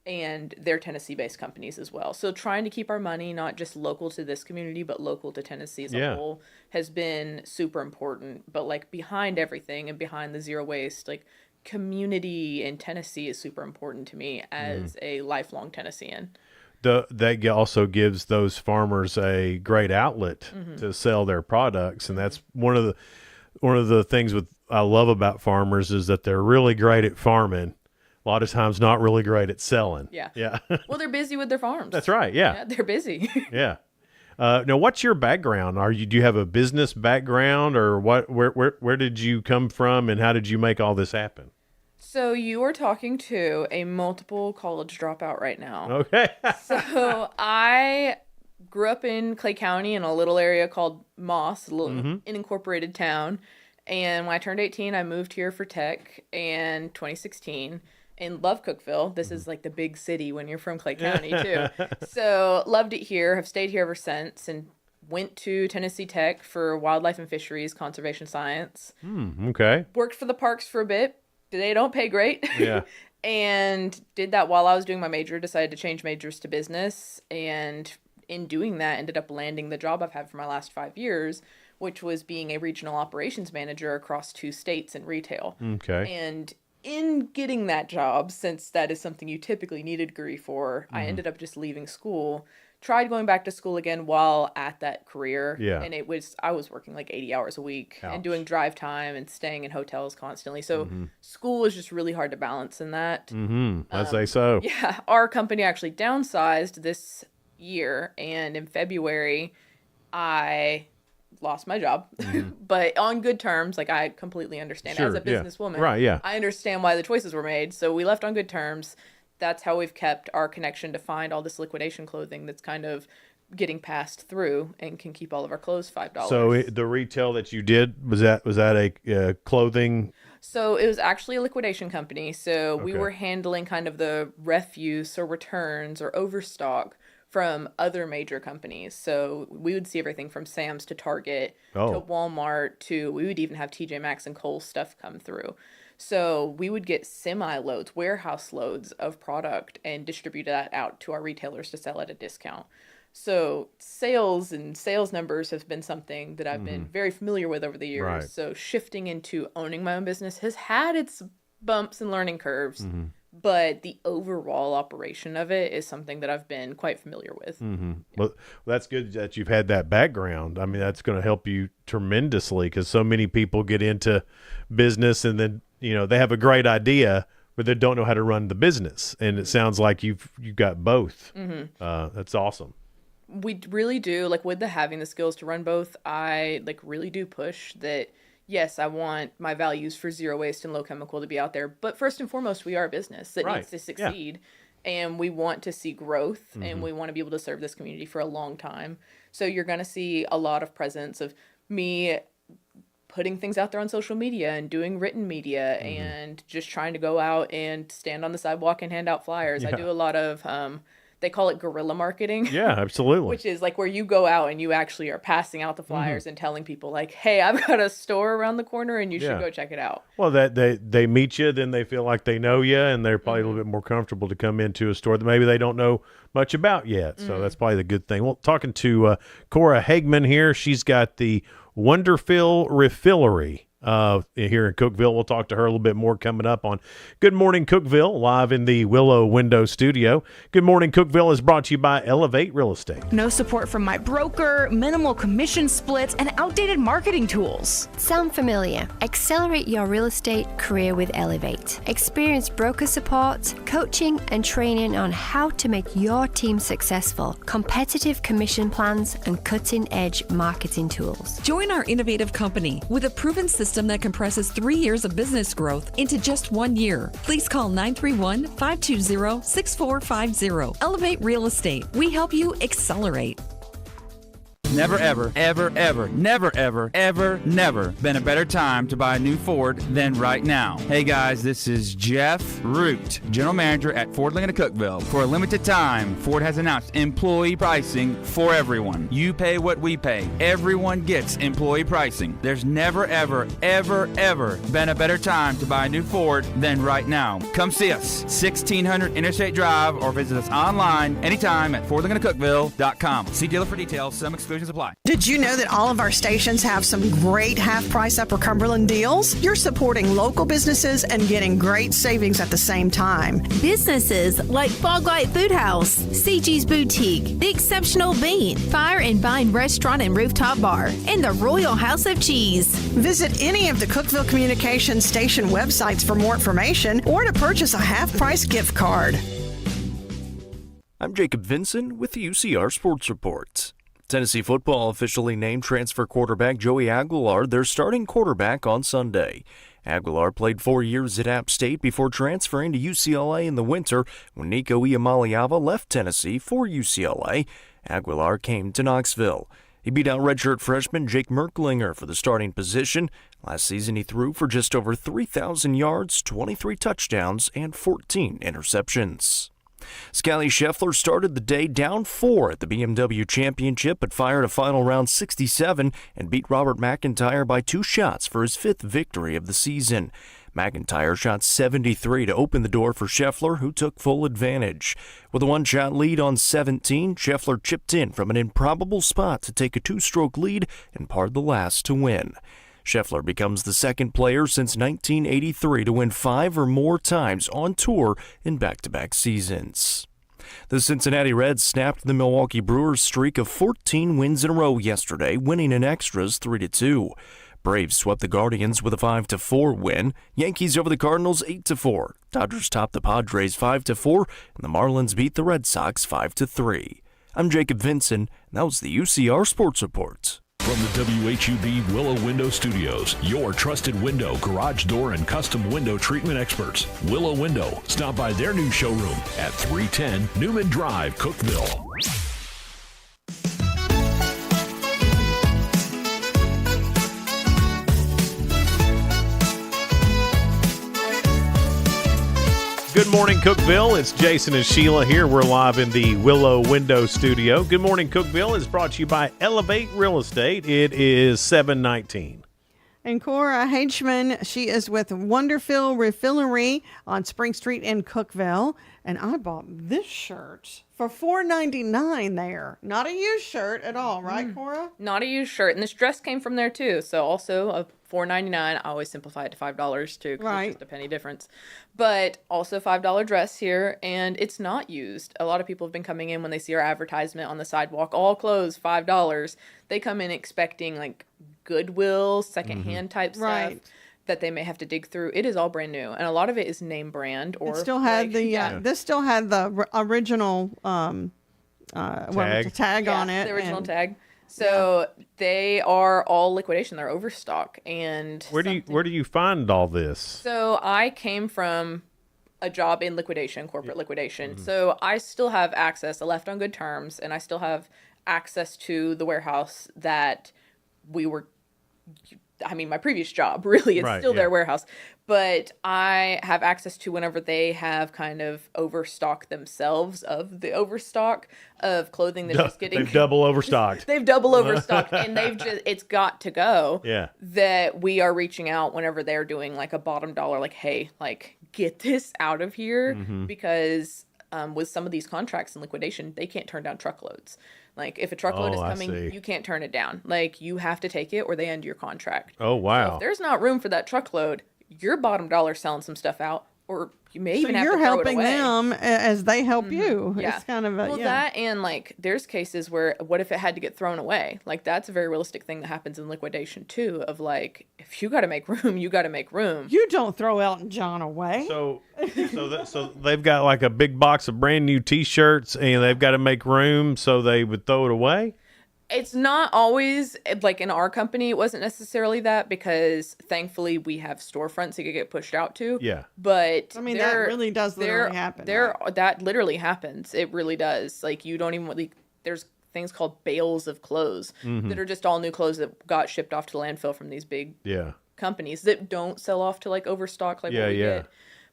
and they're Tennessee-based companies as well. So trying to keep our money not just local to this community, but local to Tennessee as a whole has been super important. But like behind everything and behind the zero waste, like community in Tennessee is super important to me as a lifelong Tennessean. That also gives those farmers a great outlet to sell their products, and that's one of the things I love about farmers is that they're really great at farming. A lot of times, not really great at selling. Yeah. Well, they're busy with their farms. That's right. Yeah, they're busy. Yeah. Now, what's your background? Do you have a business background, or what? Where did you come from, and how did you make all this happen? So you are talking to a multiple college dropout right now. Okay. So I grew up in Clay County in a little area called Moss, a little unincorporated town. And when I turned 18, I moved here for tech in 2016 and love Cookeville. This is like the big city when you're from Clay County too. So loved it here, have stayed here ever since, and went to Tennessee Tech for wildlife and fisheries, conservation science. Okay. Worked for the parks for a bit. They don't pay great. Yeah. And did that while I was doing my major, decided to change majors to business. And in doing that, ended up landing the job I've had for my last 5 years, which was being a regional operations manager across 2 states in retail. Okay. And in getting that job, since that is something you typically need a degree for, I ended up just leaving school. Tried going back to school again while at that career. Yeah. And I was working like 80 hours a week and doing drive time and staying in hotels constantly. So school was just really hard to balance in that. I say so. Yeah. Our company actually downsized this year. And in February, I lost my job, but on good terms. Like I completely understand as a businesswoman. Right. Yeah. I understand why the choices were made. So we left on good terms. That's how we've kept our connection to find all this liquidation clothing that's kind of getting passed through and can keep all of our clothes $5. So the retail that you did, was that a clothing? So it was actually a liquidation company. So we were handling kind of the refuse or returns or overstock from other major companies. So we would see everything from Sam's to Target to Walmart we would even have TJ Maxx and Kohl's stuff come through. So we would get semi-loads, warehouse loads of product and distribute that out to our retailers to sell at a discount. So sales and sales numbers have been something that I've been very familiar with over the years. Right. So shifting into owning my own business has had its bumps and learning curves, but the overall operation of it is something that I've been quite familiar with. Well, that's good that you've had that background. I mean, that's going to help you tremendously because so many people get into business and then, they have a great idea, but they don't know how to run the business. And it sounds like you've got both. That's awesome. We really do, like, with having the skills to run both, I really do push that. Yes, I want my values for zero waste and low chemical to be out there, but first and foremost, we are a business that needs to succeed, and we want to see growth, and we want to be able to serve this community for a long time. So you're going to see a lot of presence of me putting things out there on social media and doing written media and just trying to go out and stand on the sidewalk and hand out flyers. I do a lot of they call it guerrilla marketing. Yeah, absolutely. Which is where you go out and you actually are passing out the flyers and telling people hey, I've got a store around the corner and you should go check it out. Well, that they meet you, then they feel like they know you, and they're probably a little bit more comfortable to come into a store that maybe they don't know much about yet. So that's probably the good thing. Well, talking to Cora Hagman here, she's got the Wonderfill Refillery here in Cookeville. We'll talk to her a little bit more coming up on Good Morning Cookeville, live in the Willow Window Studio. Good Morning Cookeville is brought to you by Elevate Real Estate. No support from my broker, minimal commission splits, and outdated marketing tools. Sound familiar? Accelerate your real estate career with Elevate. Experience broker support, coaching, and training on how to make your team successful, competitive commission plans, and cutting-edge marketing tools. Join our innovative company with a proven system that compresses 3 years of business growth into just 1 year. Please call 931-520-6450. Elevate Real Estate. We help you accelerate. Never, ever, ever, ever, never, ever, ever, never been a better time to buy a new Ford than right now. Hey guys, this is Jeff Root, General Manager at Ford Lincoln of Cookeville. For a limited time, Ford has announced employee pricing for everyone. You pay what we pay. Everyone gets employee pricing. There's never, ever, ever, ever been a better time to buy a new Ford than right now. Come see us, 1600 Interstate Drive, or visit us online anytime at FordLincolnofCookeville.com. See dealer for details. Some exclusions apply. Did you know that all of our stations have some great half-price Upper Cumberland deals? You're supporting local businesses and getting great savings at the same time. Businesses like Fog Light Food House, CG's Boutique, The Exceptional Bean, Fire and Vine Restaurant and Rooftop Bar, and the Royal House of Cheese. Visit any of the Cookeville Communications station websites for more information or to purchase a half-price gift card. I'm Jacob Vinson with the UCR Sports Reports. Tennessee football officially named transfer quarterback Joey Aguilar their starting quarterback on Sunday. Aguilar played 4 years at App State before transferring to UCLA in the winter when Nico Iamaleava left Tennessee for UCLA. Aguilar came to Knoxville. He beat out redshirt freshman Jake Merklinger for the starting position. Last season, he threw for just over 3,000 yards, 23 touchdowns, and 14 interceptions. Scally Scheffler started the day down 4 at the BMW Championship, but fired a final round 67 and beat Robert McIntyre by 2 shots for his 5th victory of the season. McIntyre shot 73 to open the door for Scheffler, who took full advantage. With a 1-shot lead on 17, Scheffler chipped in from an improbable spot to take a 2-stroke lead and parred the last to win. Scheffler becomes the second player since 1983 to win 5 or more times on tour in back-to-back seasons. The Cincinnati Reds snapped the Milwaukee Brewers' streak of 14 wins in a row yesterday, winning in extras 3-2. Braves swept the Guardians with a 5-4 win. Yankees over the Cardinals 8-4. Dodgers topped the Padres 5-4, and the Marlins beat the Red Sox 5-3. I'm Jacob Vinson, and that was the UCR Sports Report. From the WHUB Willow Window Studios, your trusted window, garage door, and custom window treatment experts. Willow Window. Stop by their new showroom at 310 Newman Drive, Cookeville. Good morning, Cookeville. It's Jason and Sheila here. We're live in the Willow Window Studio. Good morning, Cookeville is brought to you by Elevate Real Estate. It is 7:19. And Cora Henchman, she is with Wonderfill Refillery on Spring Street in Cookeville. And I bought this shirt for $4.99 there. Not a used shirt at all, right, Cora? Not a used shirt. And this dress came from there too. So also a $4.99. I always simplify it to $5 too, because it's just a penny difference. But also $5 dress here, and it's not used. A lot of people have been coming in when they see our advertisement on the sidewalk, all clothes, $5. They come in expecting like Goodwill, secondhand type stuff that they may have to dig through. It is all brand new, and a lot of it is name brand. Or it still had this still had the original tag on it. The original tag. So they are all liquidation. They're overstock. And where do you find all this? So I came from a job in liquidation, corporate liquidation. So I still have access. I left on good terms, and I still have access to the warehouse that we were. I mean, my previous job really is still their warehouse, but I have access to whenever they have kind of overstocked themselves of the overstock of clothing that's just getting. They've double overstocked. They've double overstocked, and it's got to go. Yeah. That we are reaching out whenever they're doing like a bottom dollar, like, hey, like get this out of here, because with some of these contracts in liquidation, they can't turn down truckloads. Like, if a truckload is coming, you can't turn it down. Like, you have to take it or they end your contract. Oh, wow. So if there's not room for that truckload, you're bottom dollar selling some stuff out, or you may even have to throw it away. You're helping them as they help you. Yeah. It's kind of a, that, and like, there's cases where, what if it had to get thrown away? Like, that's a very realistic thing that happens in liquidation, too, of like, if you got to make room, you got to make room. You don't throw Elton John away. So they've got like a big box of brand new T-shirts, and they've got to make room, so they would throw it away? It's not always, like in our company, it wasn't necessarily that, because thankfully we have storefronts you could get pushed out to. Yeah. But I mean, that really does literally happen. That literally happens. It really does. Like, you don't even, like, there's things called bales of clothes that are just all new clothes that got shipped off to the landfill from these big companies that don't sell off to like overstock like what we get.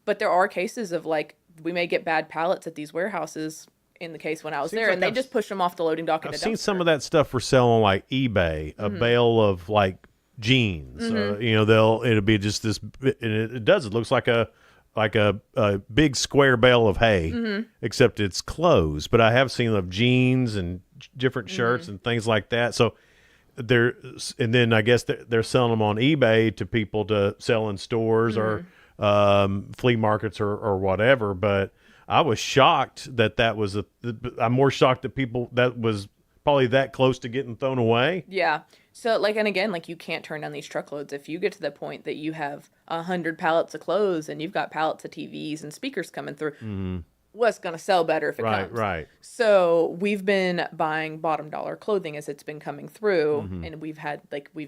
But there are cases of like, we may get bad pallets at these warehouses. In the case when I was there, like, and they just push them off the loading dock. I've seen some of that stuff for sale on like eBay, a bale of like jeans. You know, it'll be just this. It looks like a big square bale of hay, except it's clothes. But I have seen of jeans and different shirts and things like that. So and then I guess they're selling them on eBay to people to sell in stores or flea markets or whatever. But I was shocked that was I'm more shocked that people that was probably that close to getting thrown away. Yeah. So like, and again, like, you can't turn down these truckloads. If you get to the point that you have 100 pallets of clothes and you've got pallets of TVs and speakers coming through, what's going to sell better if it comes? Right. So we've been buying bottom dollar clothing as it's been coming through, and we've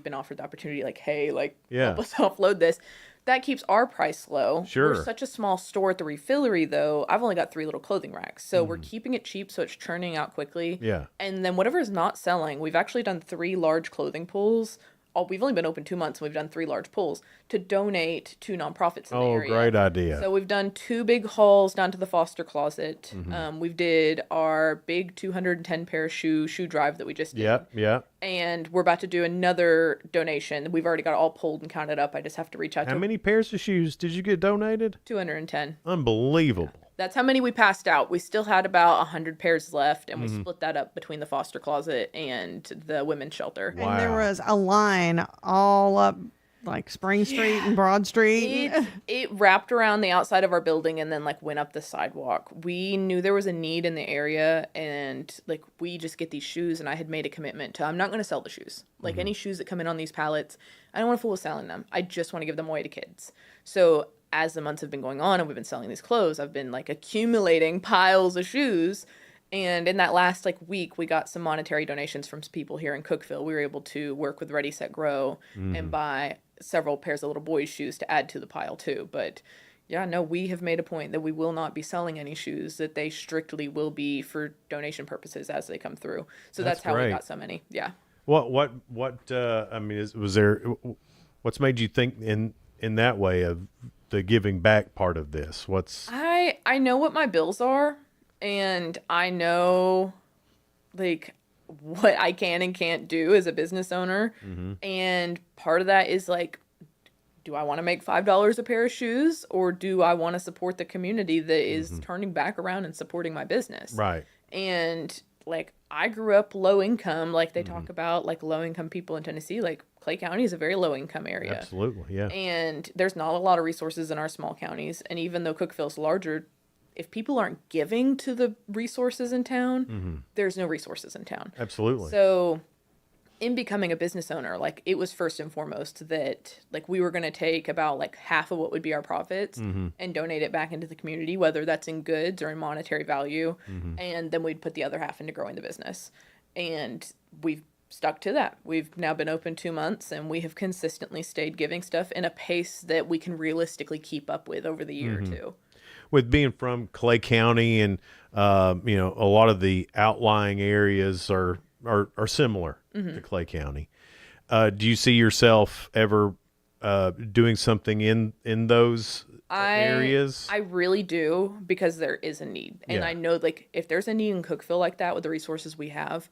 been offered the opportunity, like, hey, like, help us offload this. That keeps our price low. Sure. We're such a small store at the refillery, though. I've only got 3 little clothing racks. So we're keeping it cheap so it's churning out quickly. Yeah. And then whatever is not selling, we've actually done 3 large clothing pools. We've only been open 2 months, and we've done 3 large pools to donate to nonprofits in the area. Oh, great idea. So we've done 2 big hauls down to the foster closet. We did our big 210 pair of shoe drive that we just did. Yeah. And we're about to do another donation. We've already got it all pulled and counted up. I just have to reach out to How many pairs of shoes did you get donated? 210. Unbelievable. That's how many we passed out. We still had about 100 pairs left, and we split that up between the foster closet and the women's shelter. And there was a line all up like Spring Street and Broad Street. It wrapped around the outside of our building and then like went up the sidewalk. We knew there was a need in the area, and like, we just get these shoes, and I had made a commitment to, I'm not going to sell the shoes. Like, any shoes that come in on these pallets, I don't want to fool with selling them. I just want to give them away to kids. So as the months have been going on and we've been selling these clothes, I've been like accumulating piles of shoes. And in that last like week, we got some monetary donations from people here in Cookeville. We were able to work with Ready, Set, Grow and buy several pairs of little boys' shoes to add to the pile too. But yeah, no, we have made a point that we will not be selling any shoes, that they strictly will be for donation purposes as they come through. So that's how we got so many. Yeah. What I mean, was there, what's made you think in that way of the giving back part of this? I know what my bills are, and I know, like, what I can and can't do as a business owner. And part of that is like, do I want to make $5 a pair of shoes, or do I want to support the community that is turning back around and supporting my business? Right. And like, I grew up low income, like they talk about, like low income people in Tennessee. Like Clay County is a very low income area. Absolutely, yeah. And there's not a lot of resources in our small counties. And even though Cookeville's larger, if people aren't giving to the resources in town, there's no resources in town. Absolutely. So in becoming a business owner, like it was first and foremost that like we were going to take about like half of what would be our profits and donate it back into the community, whether that's in goods or in monetary value. And then we'd put the other half into growing the business. And we've stuck to that. We've now been open 2 months, and we have consistently stayed giving stuff in a pace that we can realistically keep up with over the year or two. With being from Clay County, and you know, a lot of the outlying areas are similar to Clay County. Do you see yourself ever doing something in those areas? I really do, because there is a need. And I know like if there's a need in Cookeville like that with the resources we have,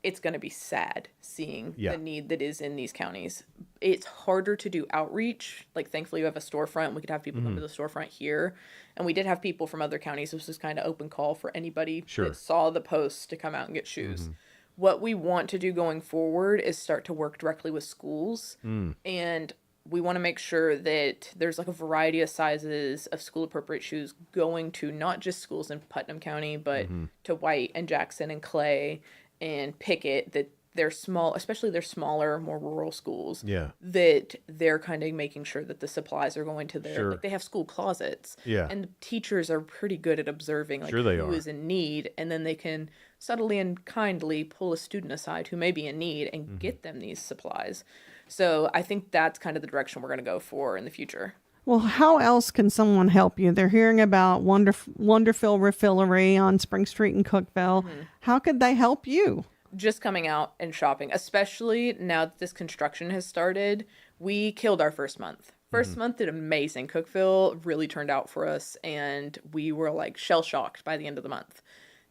it's going to be sad seeing the need that is in these counties. It's harder to do outreach. Like, thankfully, you have a storefront. We could have people come to the storefront here. And we did have people from other counties. This was kind of open call for anybody that saw the post to come out and get shoes. What we want to do going forward is start to work directly with schools. And we want to make sure that there's like a variety of sizes of school appropriate shoes going to not just schools in Putnam County, but to White and Jackson and Clay and Pickett, that they're small, especially their smaller, more rural schools. That they're kind of making sure that the supplies are going to their, like they have school closets. And the teachers are pretty good at observing like who is in need, and then they can subtly and kindly pull a student aside who may be in need and get them these supplies. So I think that's kind of the direction we're going to go for in the future. Well, how else can someone help you? They're hearing about Wonderful Refillery on Spring Street in Cookeville. How could they help you? Just coming out and shopping, especially now that this construction has started. We killed our first month. First month did amazing. Cookeville really turned out for us, and we were like shell shocked by the end of the month.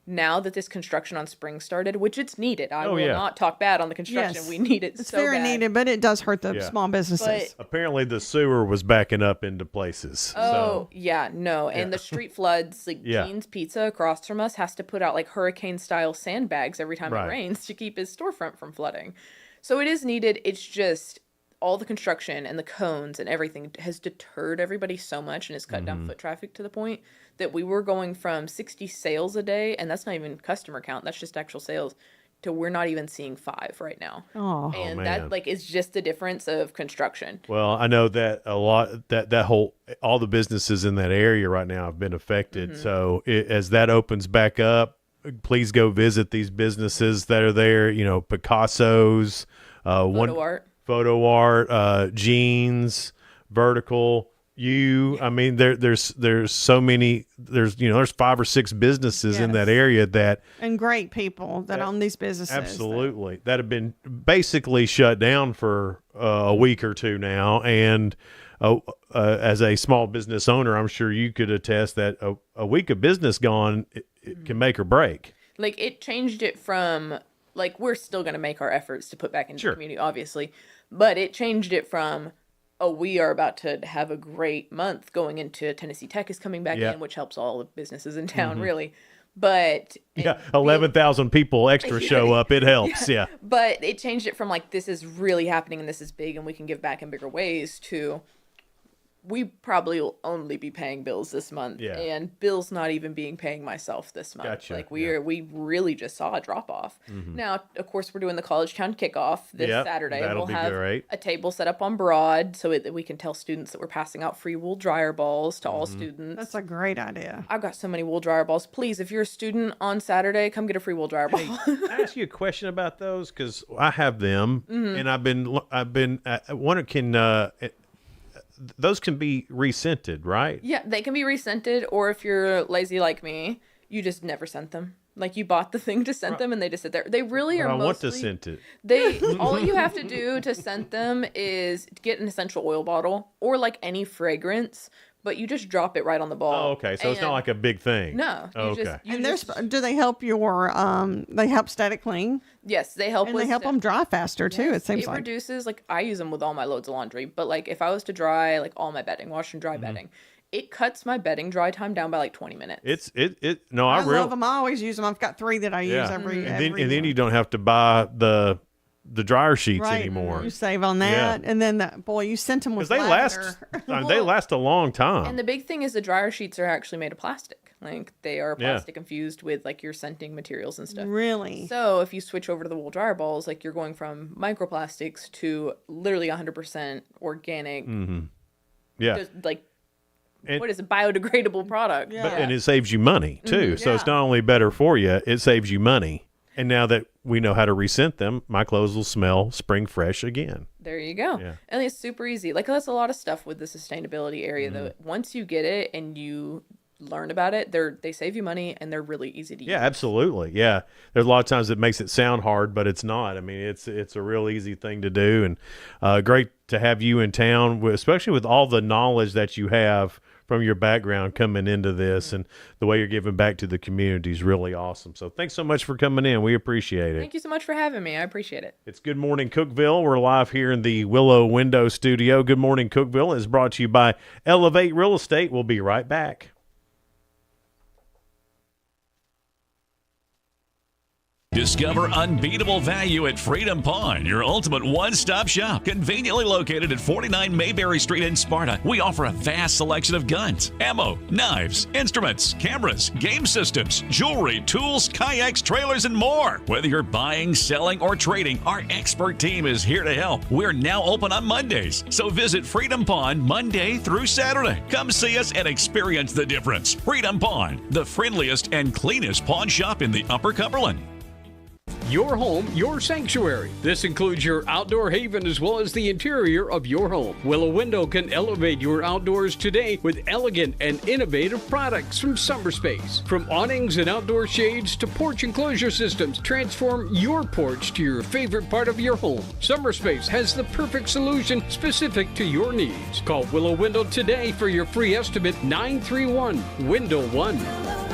Now that this construction on Spring started, which it's needed. I will not talk bad on the construction. Yes. We need it It's so very bad. needed, but it does hurt the small businesses. Apparently the sewer was backing up into places. Oh, yeah, no. And the street floods, like Gene's Pizza across from us has to put out like hurricane-style sandbags every time it rains to keep his storefront from flooding. So it is needed. It's just all the construction and the cones and everything has deterred everybody so much and has cut down foot traffic to the point that we were going from 60 sales a day, and that's not even customer count, that's just actual sales, to we're not even seeing 5 right now. And that like is just the difference of construction. Well, I know that a lot that whole all the businesses in that area right now have been affected. So as that opens back up, please go visit these businesses that are there. You know, Picasso's, photo art, Jeans, Vertical. I mean, there's so many. There's 5 or 6 businesses in that area and great people that own these businesses. Absolutely, that have been basically shut down for a week or two now. And as a small business owner, I'm sure you could attest that a week of business gone it can make or break. Like, it changed it from like, we're still going to make our efforts to put back into the community, obviously, but it changed it from, oh, we are about to have a great month going into Tennessee Tech is coming back in, which helps all the businesses in town, really. But 11,000 people extra show up. It helps. But it changed it from like, this is really happening and this is big and we can give back in bigger ways, to we probably will only be paying bills this month, and bills not even being paying myself this month. Gotcha. Like we really just saw a drop off. Now, of course, we're doing the College Town kickoff this Saturday. That'll We'll have great. a table set up on Broad so that we can tell students that we're passing out free wool dryer balls to all students. That's a great idea. I've got so many wool dryer balls. Please, if you're a student on Saturday, come get a free wool dryer ball. Can I ask you a question about those? Because I have them, and I've been wondering, those can be rescented, right? Yeah, they can be rescented, or if you're lazy like me, you just never sent them. Like, you bought the thing to scent them, and they just sit there. They really are. I mostly, want to scent it. All you have to do to scent them is get an essential oil bottle or like any fragrance, but you just drop it right on the ball. Oh, okay. So it's not like a big thing. No. Okay. Do they help they help static clean? Yes, they help. And they help them dry faster too. It seems it like. reduces, like, I use them with all my loads of laundry, but like if I was to dry like all my bedding, wash and dry Mm-hmm. bedding, it cuts my bedding dry time down by like 20 minutes. I love them. I always use them. I've got 3 that I use every. And then you don't have to buy the dryer sheets right. anymore. You save on that, and then you sent them with they lavender. they last a long time. And the big thing is the dryer sheets are actually made of plastic. Like they are plastic infused with like your scenting materials and stuff. Really? So if you switch over to the wool dryer balls, like you're going from microplastics to literally 100% organic. Mm-hmm. Yeah. Just like what is a biodegradable product? Yeah. And it saves you money too. Mhm. So it's not only better for you, it saves you money. And now that we know how to rescent them, my clothes will smell spring fresh again. There you go. Yeah. And it's super easy. Like that's a lot of stuff with the sustainability area though. Once you get it and you learn about it, they save you money and they're really easy to use. Yeah, absolutely. Yeah. There's a lot of times it makes it sound hard, but it's not. I mean, it's a real easy thing to do, and great to have you in town, especially with all the knowledge that you have from your background coming into this, and the way you're giving back to the community is really awesome. So thanks so much for coming in. We appreciate it. Thank you so much for having me. I appreciate it. It's Good Morning Cookeville. We're live here in the Willow Window Studio. Good Morning Cookeville is brought to you by Elevate Real Estate. We'll be right back. Discover unbeatable value at Freedom Pawn, your ultimate one-stop shop. Conveniently located at 49 Mayberry Street in Sparta, we offer a vast selection of guns, ammo, knives, instruments, cameras, game systems, jewelry, tools, kayaks, trailers, and more. Whether you're buying, selling, or trading, our expert team is here to help. We're now open on Mondays, so visit Freedom Pawn Monday through Saturday. Come see us and experience the difference. Freedom Pawn, the friendliest and cleanest pawn shop in the Upper Cumberland. Your home, your sanctuary. This includes your outdoor haven as well as the interior of your home. Willow Window can elevate your outdoors today with elegant and innovative products from SummerSpace. From awnings and outdoor shades to porch enclosure systems, transform your porch to your favorite part of your home. SummerSpace has the perfect solution specific to your needs. Call Willow Window today for your free estimate, 931-WINDOW1.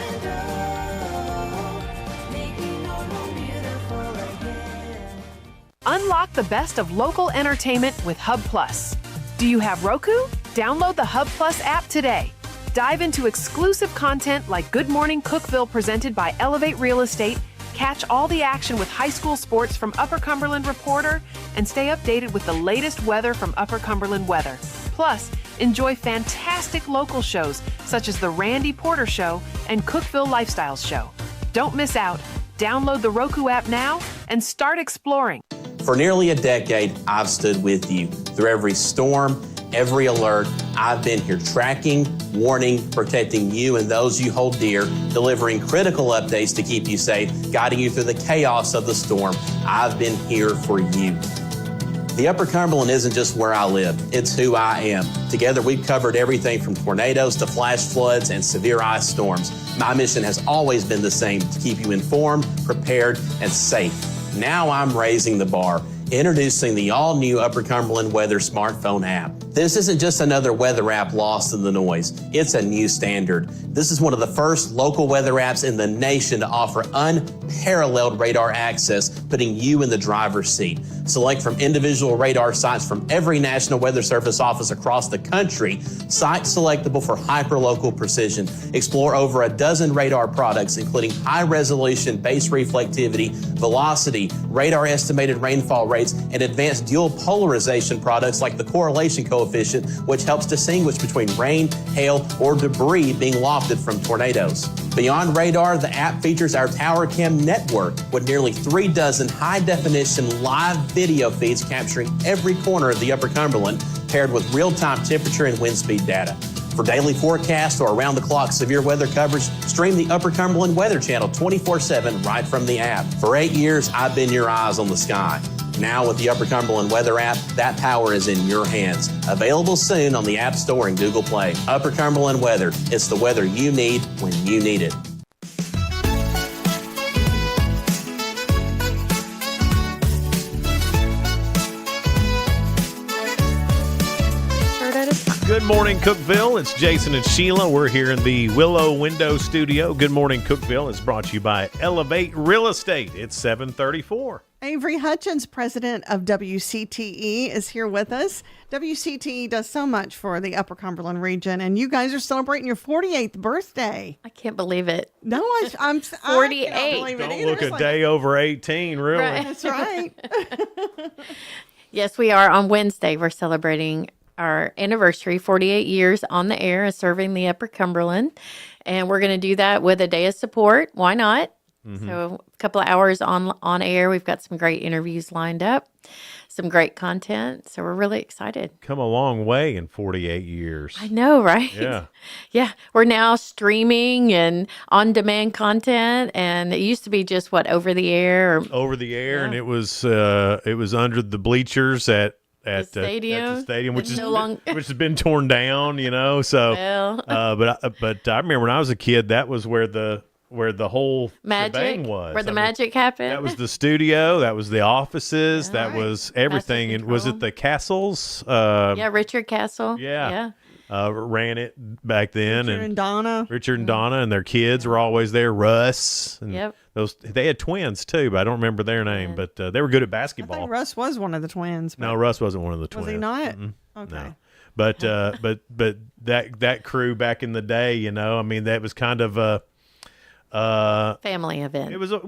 Unlock the best of local entertainment with Hub Plus. Do you have Roku? Download the Hub Plus app today. Dive into exclusive content like Good Morning Cookeville presented by Elevate Real Estate, catch all the action with high school sports from Upper Cumberland Reporter, and stay updated with the latest weather from Upper Cumberland Weather. Plus, enjoy fantastic local shows such as The Randy Porter Show and Cookeville Lifestyles Show. Don't miss out. Download the Roku app now and start exploring. For nearly a decade, I've stood with you. Through every storm, every alert, I've been here tracking, warning, protecting you and those you hold dear, delivering critical updates to keep you safe, guiding you through the chaos of the storm. I've been here for you. The Upper Cumberland isn't just where I live, it's who I am. Together, we've covered everything from tornadoes to flash floods and severe ice storms. My mission has always been the same, to keep you informed, prepared, and safe. Now I'm raising the bar, introducing the all-new Upper Cumberland Weather smartphone app. This isn't just another weather app lost in the noise. It's a new standard. This is one of the first local weather apps in the nation to offer unparalleled radar access, putting you in the driver's seat. Select from individual radar sites from every National Weather Service office across the country, sites selectable for hyperlocal precision. Explore over a dozen radar products, including high-resolution base reflectivity, velocity, radar estimated rainfall rates, and advanced dual polarization products like the correlation coefficient, which helps distinguish between rain, hail, or debris being lofted from tornadoes. Beyond radar, the app features our Tower Cam network with nearly 3 dozen high-definition live video feeds capturing every corner of the Upper Cumberland, paired with real-time temperature and wind speed data. For daily forecasts or around-the-clock severe weather coverage, stream the Upper Cumberland Weather Channel 24/7 right from the app. For 8 years, I've been your eyes on the sky. Now with the Upper Cumberland Weather app, that power is in your hands. Available soon on the App Store and Google Play. Upper Cumberland Weather. It's the weather you need when you need it. Good morning, Cookeville. It's Jason and Sheila. We're here in the Willow Window Studio. Good morning, Cookeville. It's brought to you by Elevate Real Estate. It's 7:34. Avery Hutchins, president of WCTE, is here with us. WCTE does so much for the Upper Cumberland region, and you guys are celebrating your 48th birthday. I can't believe it. No, I'm 48. I can't believe it Don't either. look It's a day over 18, really. Right. That's right. Yes, we are. On Wednesday, we're celebrating our anniversary, 48 years on the air and serving the Upper Cumberland. And we're going to do that with a day of support. Why not? Mm-hmm. So a couple of hours on air. We've got some great interviews lined up, some great content. So we're really excited. Come a long way in 48 years. I know, right? Yeah. Yeah. We're now streaming and on-demand content. And it used to be just over the air. Over the air, and it was under the bleachers at the stadium, which which has been torn down, So, but I remember when I was a kid, that was where the whole shebang was. Where the magic happened. That was the studio. That was the offices. That was everything. And was it the Castles? Richard Castle. Yeah. Ran it back then. Richard and Donna. Richard and Donna and their kids were always there. Russ. And they had twins too, but I don't remember their name. But they were good at I basketball. think Russ was one of the twins. No, Russ wasn't one of the twins. Was he not? Mm-mm. Okay. No. But that crew back in the day, that was kind of a family event. It was a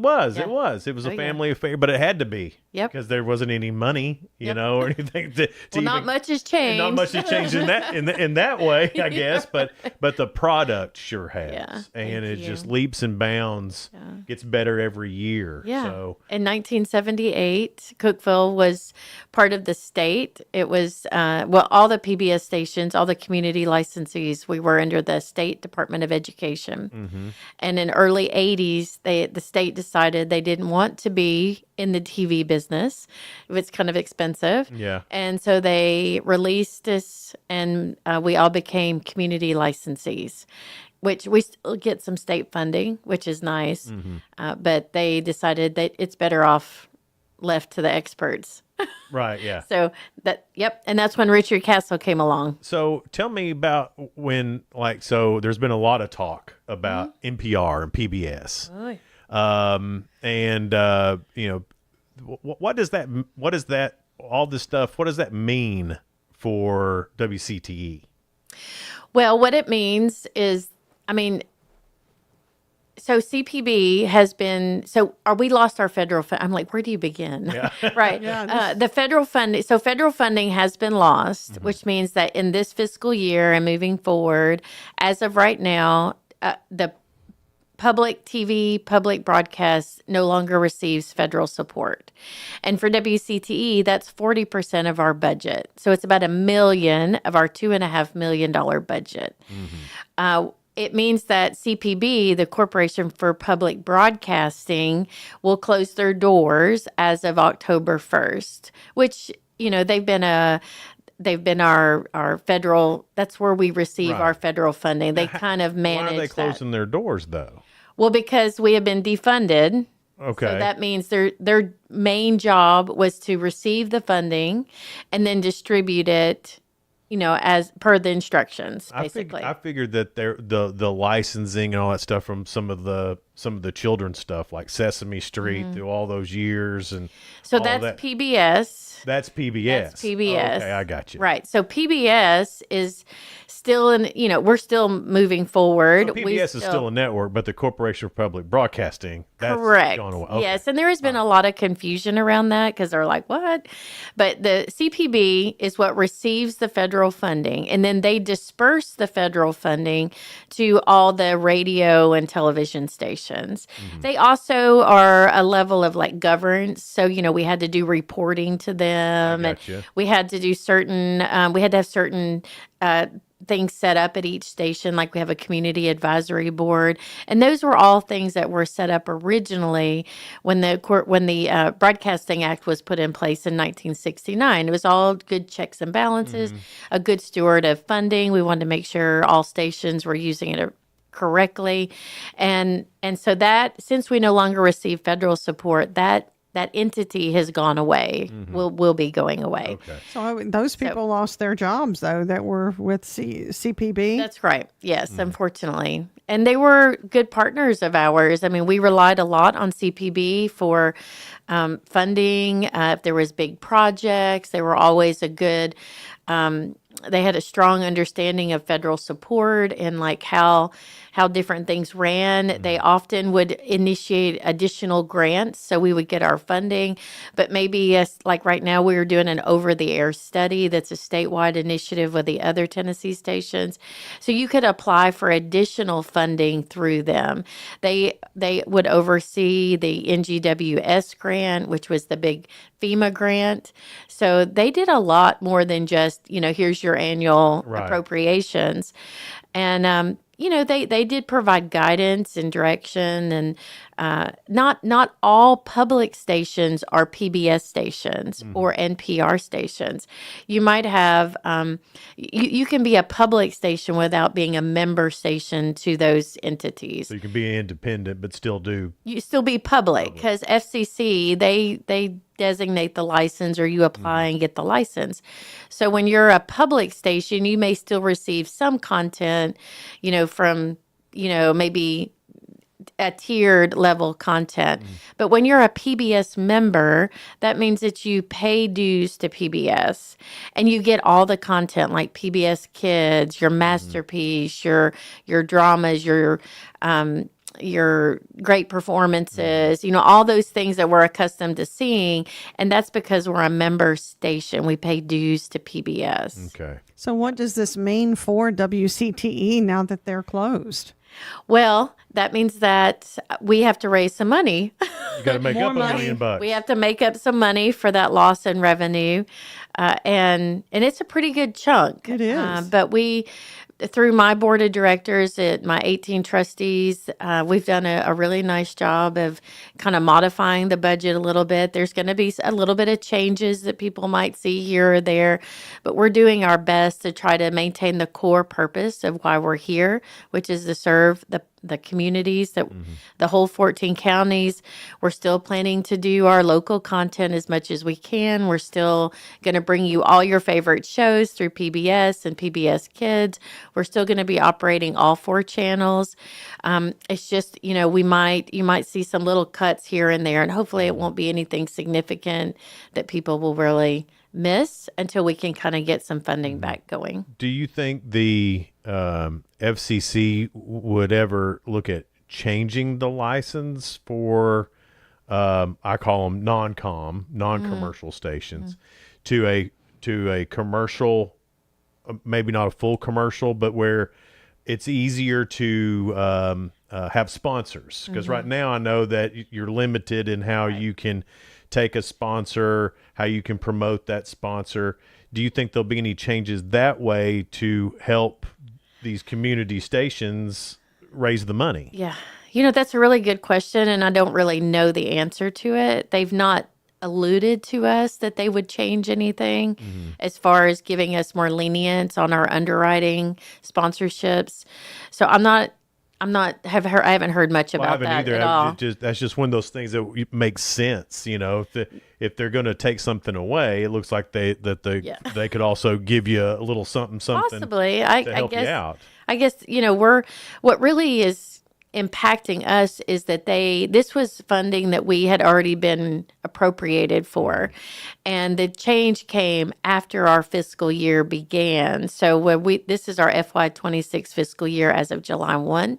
family affair, but it had to be. Yep. Because there wasn't any money, or anything to not much has changed. Not much has changed in that way, I guess. But the product sure has. Yeah. And it just leaps and bounds. Yeah. Gets better every year. Yeah. So in 1978, Cookeville was part of the state. It was all the PBS stations, all the community licensees, we were under the State Department of Education. Mm-hmm. And in early 80s, the state decided they didn't want to be in the TV business. It's kind of expensive. Yeah. And so they released us, and we all became community licensees, which we still get some state funding, which is nice. Mm-hmm. But they decided that it's better off left to the experts. Right, yeah. So and that's when Richard Castle came along. So tell me about when, there's been a lot of talk about NPR and PBS. Oh. What does all this stuff, what does that mean for WCTE? Well, what it means is, so CPB has been, we lost our federal fund. I'm like, where do you begin? Yeah. Right. The federal funding, federal funding has been lost, which means that in this fiscal year and moving forward, as of right now, the public TV, public broadcast no longer receives federal support. And for WCTE, that's 40% of our budget. So it's about $1 million of our $2.5 million budget. Mm-hmm. It means that CPB, the Corporation for Public Broadcasting, will close their doors as of October 1st, which, they've been our federal, that's where we receive our federal funding. They kind of manage that. Why are they closing their doors, though? Well, because we have been defunded. Okay. So that means their main job was to receive the funding and then distribute it, as per the instructions, basically. I figured that the licensing and all that stuff from some of the children's stuff, like Sesame Street, through all those years, and so all that's that. PBS. That's PBS. That's PBS. Okay, I got you. Right. So PBS is still we're still moving forward. So PBS is still a network, but the Corporation for Public Broadcasting, that's correct. Going away. Okay. Yes, and there has been a lot of confusion around that because they're like, what? But the CPB is what receives the federal funding, and then they disperse the federal funding to all the radio and television stations. Mm-hmm. They also are a level of governance. So, we had to do reporting to them. And we had to do certain, we had to have certain things set up at each station, like we have a community advisory board, and those were all things that were set up originally when the Broadcasting Act was put in place in 1969. It was all good checks and balances, a good steward of funding. We wanted to make sure all stations were using it correctly, and so that since we no longer receive federal support, that that entity has gone away. Will be going away. Okay. So those people lost their jobs, though, that were with CPB? That's right. Yes, unfortunately. And they were good partners of ours. I mean, we relied a lot on CPB for funding. If there was big projects, they were always a good they had a strong understanding of federal support and like how different things ran. They often would initiate additional grants, so we would get our funding. But maybe like right now, we were doing an over-the-air study that's a statewide initiative with the other Tennessee stations. So you could apply for additional funding through them. They would oversee the NGWS grant, which was the big FEMA grant. So they did a lot more than just, here's your annual appropriations. And, they did provide guidance and direction, and not all public stations are PBS stations or NPR stations. You might have, you can be a public station without being a member station to those entities. So you can be independent, but still do. You still be public because FCC, they designate the license, or you apply and get the license. So when you're a public station, you may still receive some content, from, maybe a tiered level content. But when you're a PBS member, that means that you pay dues to PBS and you get all the content like PBS Kids, your masterpiece, your dramas, your great performances, all those things that we're accustomed to seeing. And that's because we're a member station. We pay dues to PBS. Okay. So what does this mean for WCTE now that they're closed? Well, that means that we have to raise some money. You got to make up $1 million. We have to make up some money for that loss in revenue. And it's a pretty good chunk. It is. But through my board of directors, my 18 trustees, we've done a really nice job of kind of modifying the budget a little bit. There's going to be a little bit of changes that people might see here or there, but we're doing our best to try to maintain the core purpose of why we're here, which is to serve the communities, that the whole 14 counties. We're still planning to do our local content as much as we can. We're still going to bring you all your favorite shows through PBS and PBS Kids. We're still going to be operating all 4 channels. It's just, you might see some little cuts here and there, and hopefully it won't be anything significant that people will really miss until we can kind of get some funding back going. Do you think the FCC would ever look at changing the license for, I call them non-commercial stations, to a commercial, maybe not a full commercial, but where it's easier to have sponsors? Because right now I know that you're limited in how you can take a sponsor, how you can promote that sponsor. Do you think there'll be any changes that way to help these community stations raise the money? Yeah. That's a really good question, and I don't really know the answer to it. They've not alluded to us that they would change anything as far as giving us more lenience on our underwriting sponsorships. So I haven't heard much about that at all. That's just one of those things that makes sense. If they're going to take something away, it looks like they could also give you a little something possibly to help you out. I guess what really is impacting us is that this was funding that we had already been appropriated for, and the change came after our fiscal year began. So when this is our FY26 fiscal year as of July 1,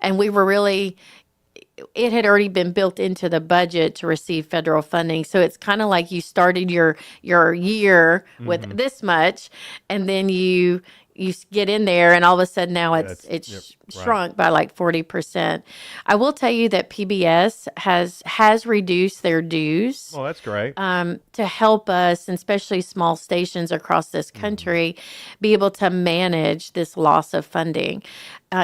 and we were really, it had already been built into the budget to receive federal funding. So it's kind of like you started your year with this much, and then you get in there, and all of a sudden now it's shrunk by like 40%. I will tell you that PBS has reduced their dues. Well, that's great. To help us, and especially small stations across this country, be able to manage this loss of funding.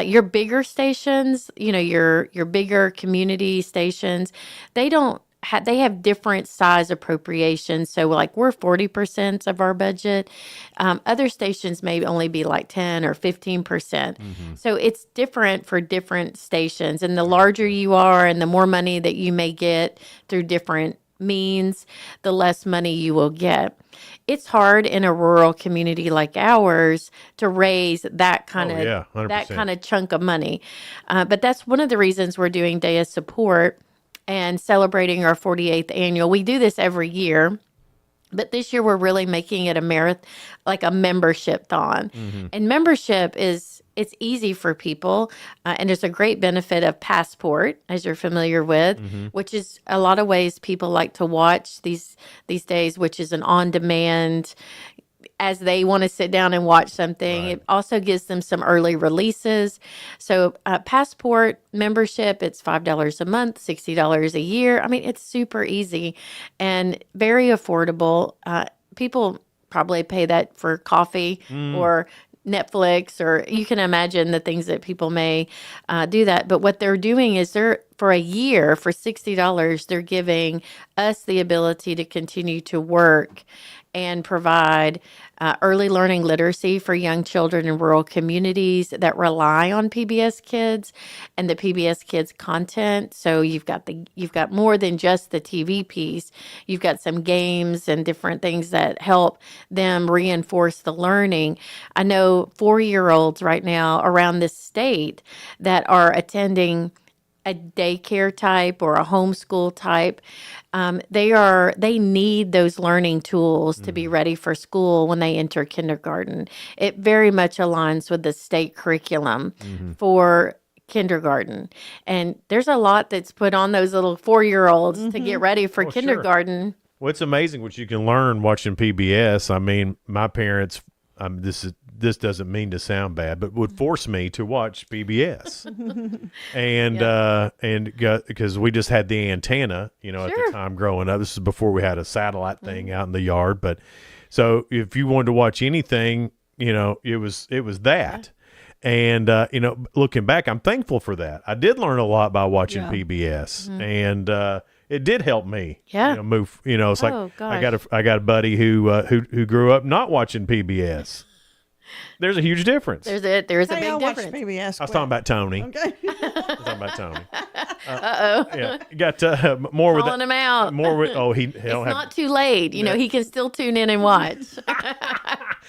Your bigger stations, your bigger community stations, they have different size appropriations. So like we're 40% of our budget. Other stations may only be like 10 or 15%. So it's different for different stations. And the larger you are and the more money that you may get through different means, the less money you will get. It's hard in a rural community like ours to raise that kind of 100%. chunk of money. But that's one of the reasons we're doing Day of Support and celebrating our 48th annual. We do this every year. But this year we're really making it a marathon, like a membership thon. And membership it's easy for people. And there's a great benefit of Passport, as you're familiar with, which is a lot of ways people like to watch these days, which is an on-demand, as they want to sit down and watch something. It also gives them some early releases. So Passport membership, it's $5 a month, $60 a year. I mean, it's super easy and very affordable. People probably pay that for coffee or Netflix, or you can imagine the things that people may do that. But what they're doing is for a year, for $60, they're giving us the ability to continue to work and provide early learning literacy for young children in rural communities that rely on PBS Kids and the PBS Kids content. So you've got more than just the TV piece. You've got some games and different things that help them reinforce the learning. I know 4-year-olds right now around this state that are attending a daycare type or a homeschool type. They need those learning tools to be ready for school when they enter kindergarten. It very much aligns with the state curriculum for kindergarten. And there's a lot that's put on those little 4-year-olds to get ready for kindergarten. Sure. Well, it's amazing what you can learn watching PBS. I mean, my parents, this doesn't mean to sound bad, but would force me to watch PBS, and because we just had the antenna, at the time growing up. This is before we had a satellite thing out in the yard. But so if you wanted to watch anything, it was that. And looking back, I'm thankful for that. I did learn a lot by watching PBS, and it did help me. Move. It's like I got a buddy who grew up not watching PBS. There's a huge difference. There's a big difference. PBS. I was talking about Tony. Okay. I was talking about Tony. Uh-oh. You got more with calling him out. More with it's not too late. He can still tune in and watch.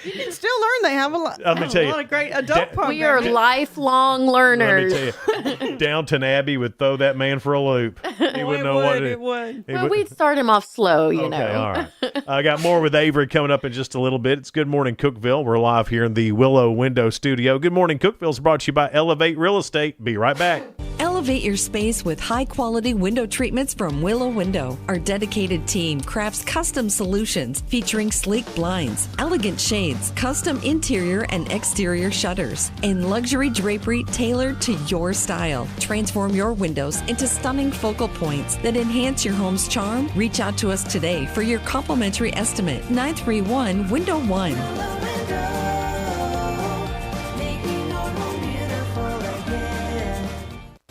You can still learn. They have a lot of great adult programs. We are lifelong learners. Let me tell you, Downton Abbey would throw that man for a loop. He wouldn't know what it would. Well, we'd start him off slow, Okay, all right. I got more with Avery coming up in just a little bit. It's Good Morning Cookeville. We're live here in the Willow Window Studio. Good Morning Cookeville is brought to you by Elevate Real Estate. Be right back. Elevate your space with high-quality window treatments from Willow Window. Our dedicated team crafts custom solutions featuring sleek blinds, elegant shades, custom interior and exterior shutters, and luxury drapery tailored to your style. Transform your windows into stunning focal points that enhance your home's charm. Reach out to us today for your complimentary estimate. 931-WINDOW-1.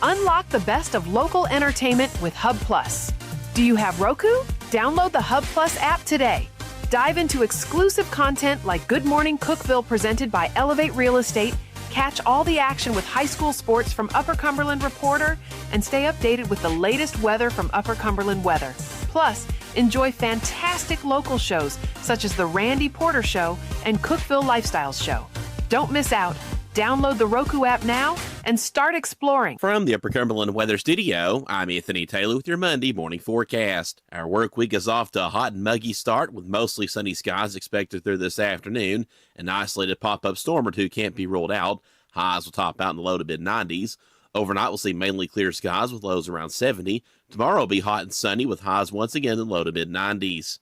Unlock the best of local entertainment with Hub Plus. Do you have Roku? Download the Hub Plus app today. Dive into exclusive content like Good Morning Cookeville presented by Elevate Real Estate. Catch all the action with high school sports from Upper Cumberland Reporter and stay updated with the latest weather from Upper Cumberland Weather. Plus, enjoy fantastic local shows such as The Randy Porter Show and Cookeville Lifestyles Show. Don't miss out. Download the Roku app now and start exploring. From the Upper Cumberland Weather Studio, I'm Anthony Taylor with your Monday morning forecast. Our work week is off to a hot and muggy start with mostly sunny skies expected through this afternoon. An isolated pop-up storm or two can't be ruled out. Highs will top out in the low to mid-90s. Overnight, we'll see mainly clear skies with lows around 70. Tomorrow will be hot and sunny with highs once again in the low to mid-90s.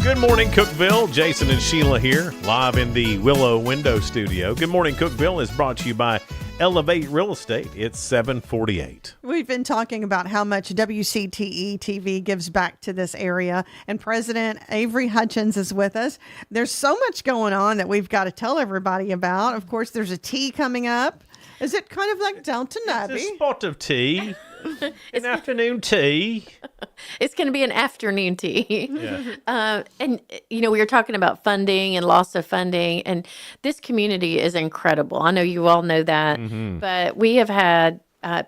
Good morning, Cookeville. Jason and Sheila here, live in the Willow Window Studio. Good Morning Cookeville is brought to you by Elevate Real Estate. It's 748. We've been talking about how much WCTE TV gives back to this area, and President Avery Hutchins is with us. There's so much going on that we've got to tell everybody about. Of course, there's a tea coming up. Is it kind of like Downton Abbey? It's a spot of tea. An afternoon tea. It's going to be an afternoon tea. Yeah. And, we were talking about funding and loss of funding, and this community is incredible. I know you all know that, but we have had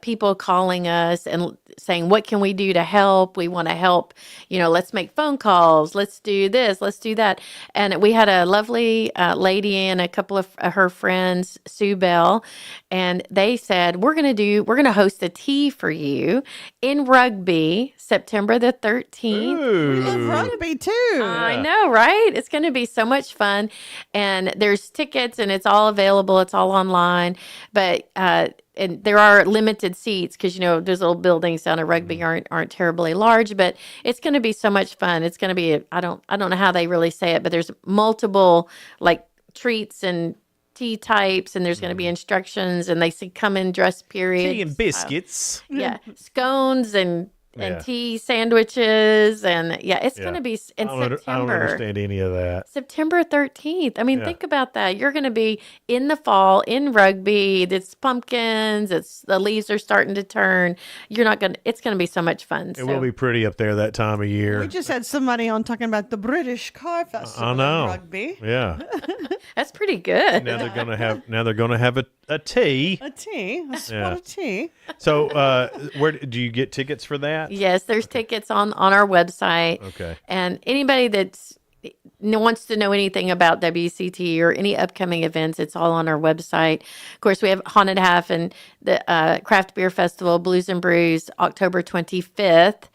people calling us and saying, what can we do to help? We want to help, let's make phone calls. Let's do this. Let's do that. And we had a lovely lady and a couple of her friends, Sue Bell, and they said, we're going to host a tea for you in Rugby, September the 13th. We love rugby too. I know, right? It's going to be so much fun. And there's tickets and it's all available. It's all online. But, and there are limited seats because those little buildings down at Rugby aren't terribly large, but it's going to be so much fun. It's going to be I don't know how they really say it, but there's multiple like treats and tea types, and there's going to be instructions, and they say come in dress periods. Tea and biscuits. Yeah, scones and Yeah. tea sandwiches, and it's going to be in I don't September. understand any of that. September 13th. I mean, Yeah. think about that. You're going to be in the fall in Rugby. It's pumpkins. The leaves are starting to turn. It's going to be so much fun. It will be pretty up there that time of year. We just had somebody on talking about the British Car Festival I know. in Rugby. Yeah. That's pretty good. Now they're gonna have a tea. A tea, a spot Yeah. of tea. So, where do you get tickets for that? Yes, there's tickets on our website. Okay. And anybody that's wants to know anything about WCT or any upcoming events, it's all on our website. Of course, we have Haunted Half and the Craft Beer Festival, Blues and Brews, October 25th.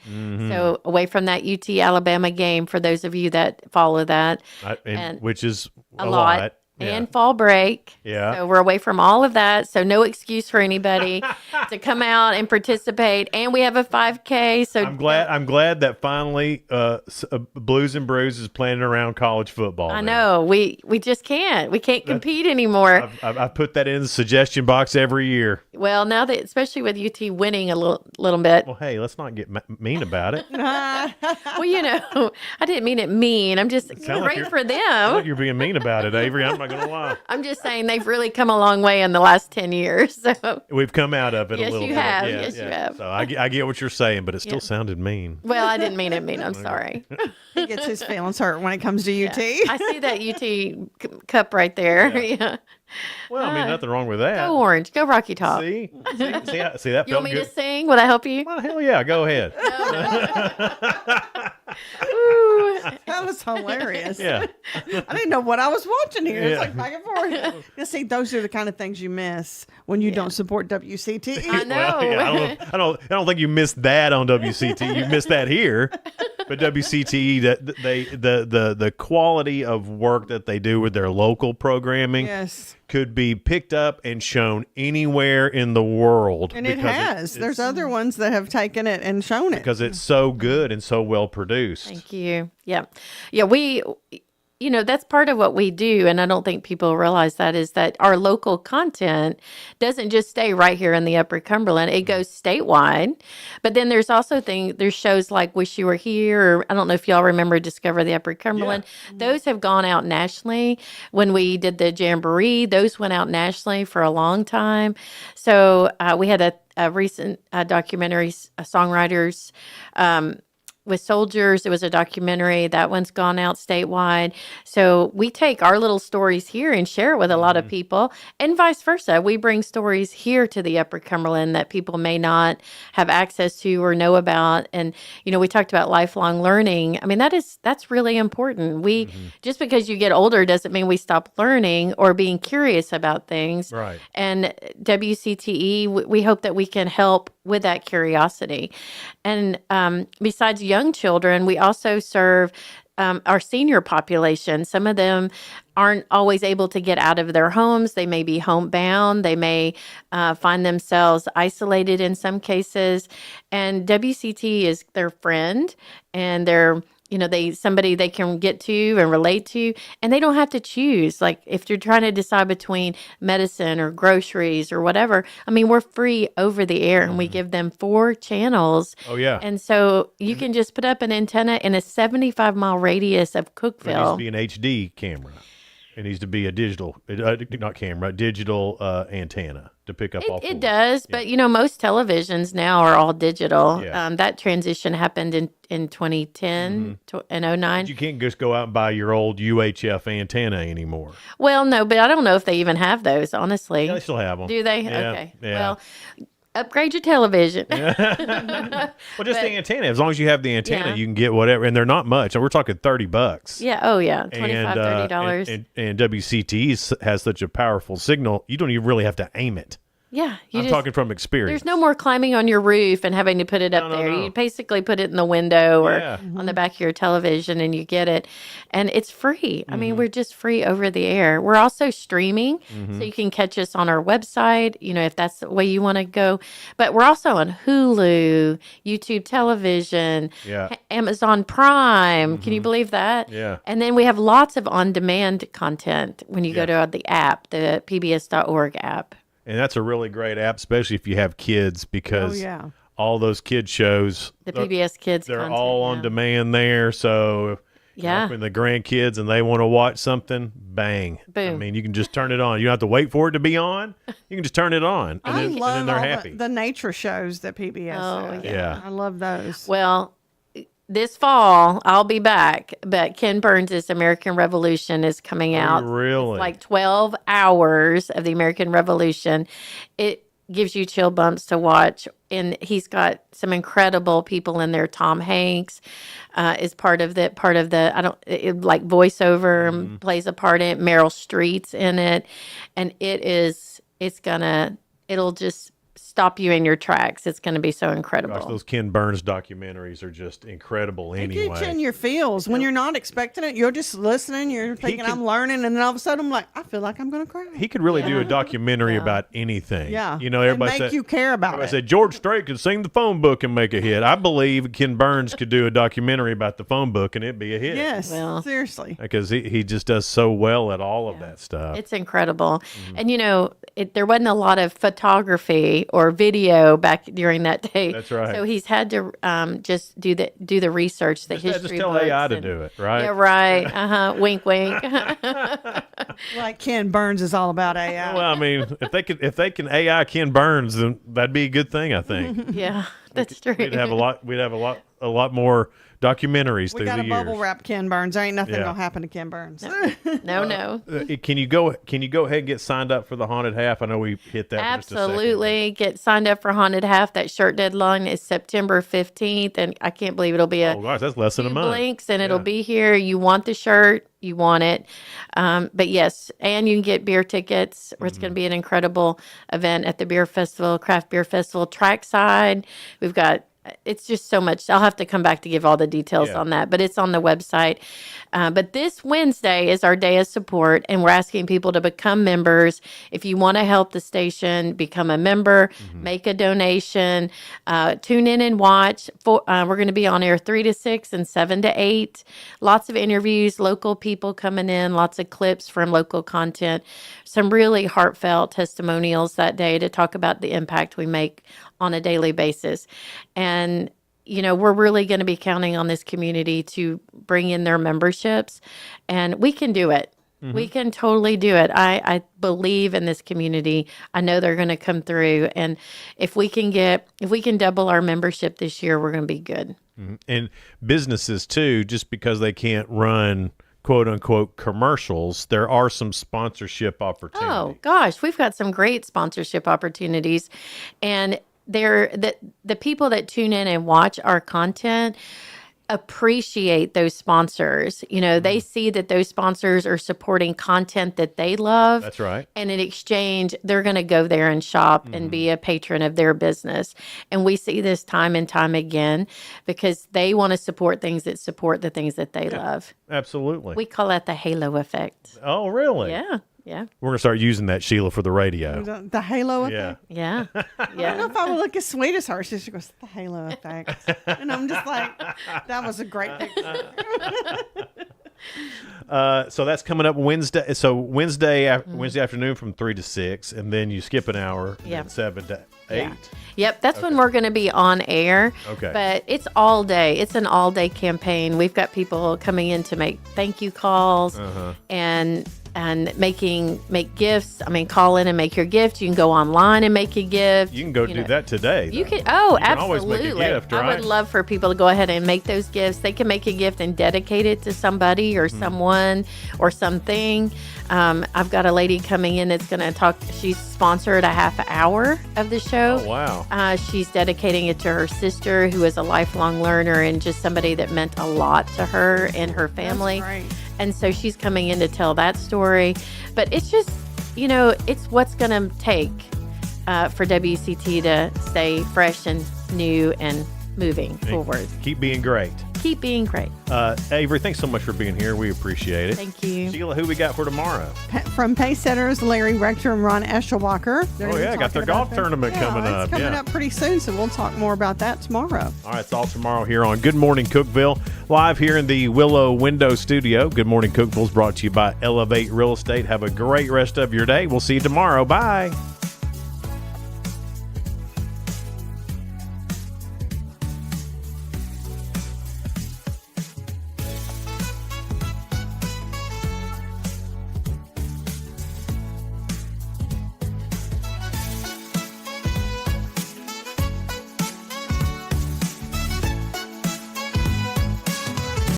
So away from that UT Alabama game for those of you that follow that. And which is a lot. lot. Yeah. And fall break. Yeah. So we're away from all of that. So no excuse for anybody to come out and participate. And we have a 5K. So I'm glad that finally Blues and Brews is planning around college football. I now. know we just can't. We can't compete anymore. I've put that in the suggestion box every year. Well, now that especially with UT winning a little bit. Well, hey, let's not get mean about it. Well, I didn't mean it mean. I'm just great for them. I think you're being mean about it, Avery. I'm not going to lie. I'm just saying they've really come a long way in the last 10 years. So We've come out of it Yes, a little you bit. have. Yeah, Yes, you have. So I get what you're saying, but it still sounded mean. well, I didn't mean it mean. I'm sorry. He gets his feelings hurt when it comes to UT. I see that UT cup right there. Yeah. Well, I mean, nothing wrong with that. Go Orange. Go Rocky Top. See that You felt want me good. to sing? Will that help you? Well, hell yeah, go ahead. Ooh. That was hilarious. Yeah. I didn't know what I was watching here. It's Yeah. like back and forth. You see, those are the kind of things you miss when you don't support WCT. I know. Well, yeah, I don't think you missed that on WCT. You missed that here. But WCT, the quality of work that they do with their local programming Yes. could be picked up and shown anywhere in the world. And it because has. There's other ones that have taken it and shown it. because it's so good and so well produced. Thank you. Yeah. Yeah. That's part of what we do. And I don't think people realize that is that our local content doesn't just stay right here in the Upper Cumberland. It goes statewide. But then there's also there's shows like Wish You Were Here. Or I don't know if y'all remember Discover the Upper Cumberland. Those have gone out nationally. When we did the Jamboree, those went out nationally for a long time. So we had a recent documentary, songwriters, with soldiers. It was a documentary that one's gone out statewide. So we take our little stories here and share it with a lot of people, and vice versa. We bring stories here to the Upper Cumberland that people may not have access to or know about. And we talked about lifelong learning. I mean, that's really important. We just because you get older doesn't mean we stop learning or being curious about things. Right. And WCTE, we hope that we can help with that curiosity. And besides young children, we also serve our senior population. Some of them aren't always able to get out of their homes. They may be homebound. They may find themselves isolated in some cases. And WCT is their friend, and they're somebody they can get to and relate to, and they don't have to choose. Like if you're trying to decide between medicine or groceries or whatever, I mean, we're free over the air, and we give them 4 channels. Oh, yeah. And so you can just put up an antenna in a 75-mile radius of It needs to Cookeville. be an HD camera. It needs to be a digital, not camera, digital antenna. to pick up all. It does, but most televisions now are all digital. Yeah. That transition happened in 2010 and 09. You can't just go out and buy your old UHF antenna anymore. Well, no, but I don't know if they even have those, honestly. Yeah, they still have them. Do they? Yeah, Okay. yeah. Well, upgrade your television. Well, just the antenna. As long as you have the antenna, you can get whatever. And they're not much. We're talking $30. Yeah. Oh, yeah. $25, $30. And WCT has such a powerful signal, you don't even really have to aim it. Yeah. I'm talking from experience. There's no more climbing on your roof and having to put it up there. You basically put it in the window or on the back of your television and you get it. And it's free. I mean, we're just free over the air. We're also streaming, so you can catch us on our website, if that's the way you want to go. But we're also on Hulu, YouTube Television, Amazon Prime. Can you believe that? Yeah. And then we have lots of on-demand content when you go to the app, the PBS.org app. And that's a really great app, especially if you have kids, because all those kid shows, the PBS Kids, they're content, all on demand there. So when the grandkids and they want to watch something, bang. Boom. I mean, you can just turn it on. You don't have to wait for it to be on. You can just turn it on. And then they're all happy. the nature shows that PBS does. Yeah. I love those. Well, this fall, I'll be back, but Ken Burns' American Revolution is coming out. Really? It's like 12 hours of the American Revolution. It gives you chill bumps to watch, and he's got some incredible people in there. Tom Hanks is part of the voiceover, plays a part in it. Meryl Streep's in it, and it'll just stop you in your tracks. It's going to be so incredible. Gosh, those Ken Burns documentaries are just incredible anyway. It gets you in your feels. When you're not expecting it, you're just listening, you're thinking, I'm learning, and then all of a sudden I'm like, I feel like I'm going to cry. He could really do a documentary about anything. Yeah. Everybody and make said, you care about everybody it. said George Strait could sing the phone book and make a hit. I believe Ken Burns could do a documentary about the phone book and it'd be a hit. Yes, seriously. Because he just does so well at all of that stuff. It's incredible. And, there wasn't a lot of photography or video back during that day. That's right. So he's had to just do the research, the history. Just tell books AI to do it, right? Yeah, right. Wink, wink. Like Ken Burns is all about AI. Well, I mean, if they can AI Ken Burns, then that'd be a good thing, I think. Yeah, that's true. We'd have a lot more documentaries We through got the to years. bubble wrap Ken Burns. There ain't nothing gonna happen to Ken Burns. No. Can you go ahead and get signed up for the Haunted Half? I know we hit that. Absolutely. Get signed up for Haunted Half. That shirt deadline is September 15th, and I can't believe it'll be Oh gosh, that's less than a month. Blinks, and it'll be here. You want the shirt, you want it. But yes, and you can get beer tickets. Where it's going to be an incredible event at the beer festival, craft beer festival, trackside. We've got. It's just so much. I'll have to come back to give all the details on that, but it's on the website. But this Wednesday is our day of support, and we're asking people to become members. If you want to help the station, become a member, make a donation, tune in and watch. We're going to be on air 3 to 6 and 7 to 8. Lots of interviews, local people coming in, lots of clips from local content, some really heartfelt testimonials that day to talk about the impact we make on a daily basis. And, we're really going to be counting on this community to bring in their memberships, and we can do it. We can totally do it. I believe in this community. I know they're going to come through. And if we can double our membership this year, we're going to be good. And businesses too, just because they can't run quote unquote commercials, there are some sponsorship opportunities. Oh gosh, we've got some great sponsorship opportunities, and the people that tune in and watch our content appreciate those sponsors. They see that those sponsors are supporting content that they love. That's right. And in exchange, they're going to go there and shop and be a patron of their business. And we see this time and time again because they want to support things that support the things that they love. Absolutely. We call that the halo effect. Oh, really? Yeah. Yeah. We're going to start using that, Sheila, for the radio. The halo effect? Yeah. I don't know if I would look as sweet as her. She goes, the halo effect. And I'm just like, that was a great picture. So that's coming up Wednesday. So Wednesday afternoon from 3 to 6, and then you skip an hour, and 7 to 8. Yeah. Yep, that's when we're going to be on air. Okay. But it's all day. It's an all day campaign. We've got people coming in to make thank you calls and and make gifts. I mean, call in and make your gift. You can go online and make a gift. You can go do that today. You though. can. Oh, You can absolutely. always make a gift, I right? would love for people to go ahead and make those gifts. They can make a gift and dedicate it to somebody or someone or something. I've got a lady coming in that's going to talk. She's sponsored a half hour of the show. Oh, wow. She's dedicating it to her sister, who is a lifelong learner and just somebody that meant a lot to her and her family. That's great. And so she's coming in to tell that story. But it's just, it's what's going to take for WCT to stay fresh and new and moving forward. Keep being great. Keep being great. Avery, thanks so much for being here. We appreciate it. Thank you. Sheila, who we got for tomorrow? From Pace Setters, Larry Rector and Ron Eschelwacher. Oh, yeah, got their golf tournament coming up. It's coming up pretty soon, so we'll talk more about that tomorrow. All right, it's all tomorrow here on Good Morning Cookeville, live here in the Willow Window Studio. Good Morning Cookeville is brought to you by Elevate Real Estate. Have a great rest of your day. We'll see you tomorrow. Bye.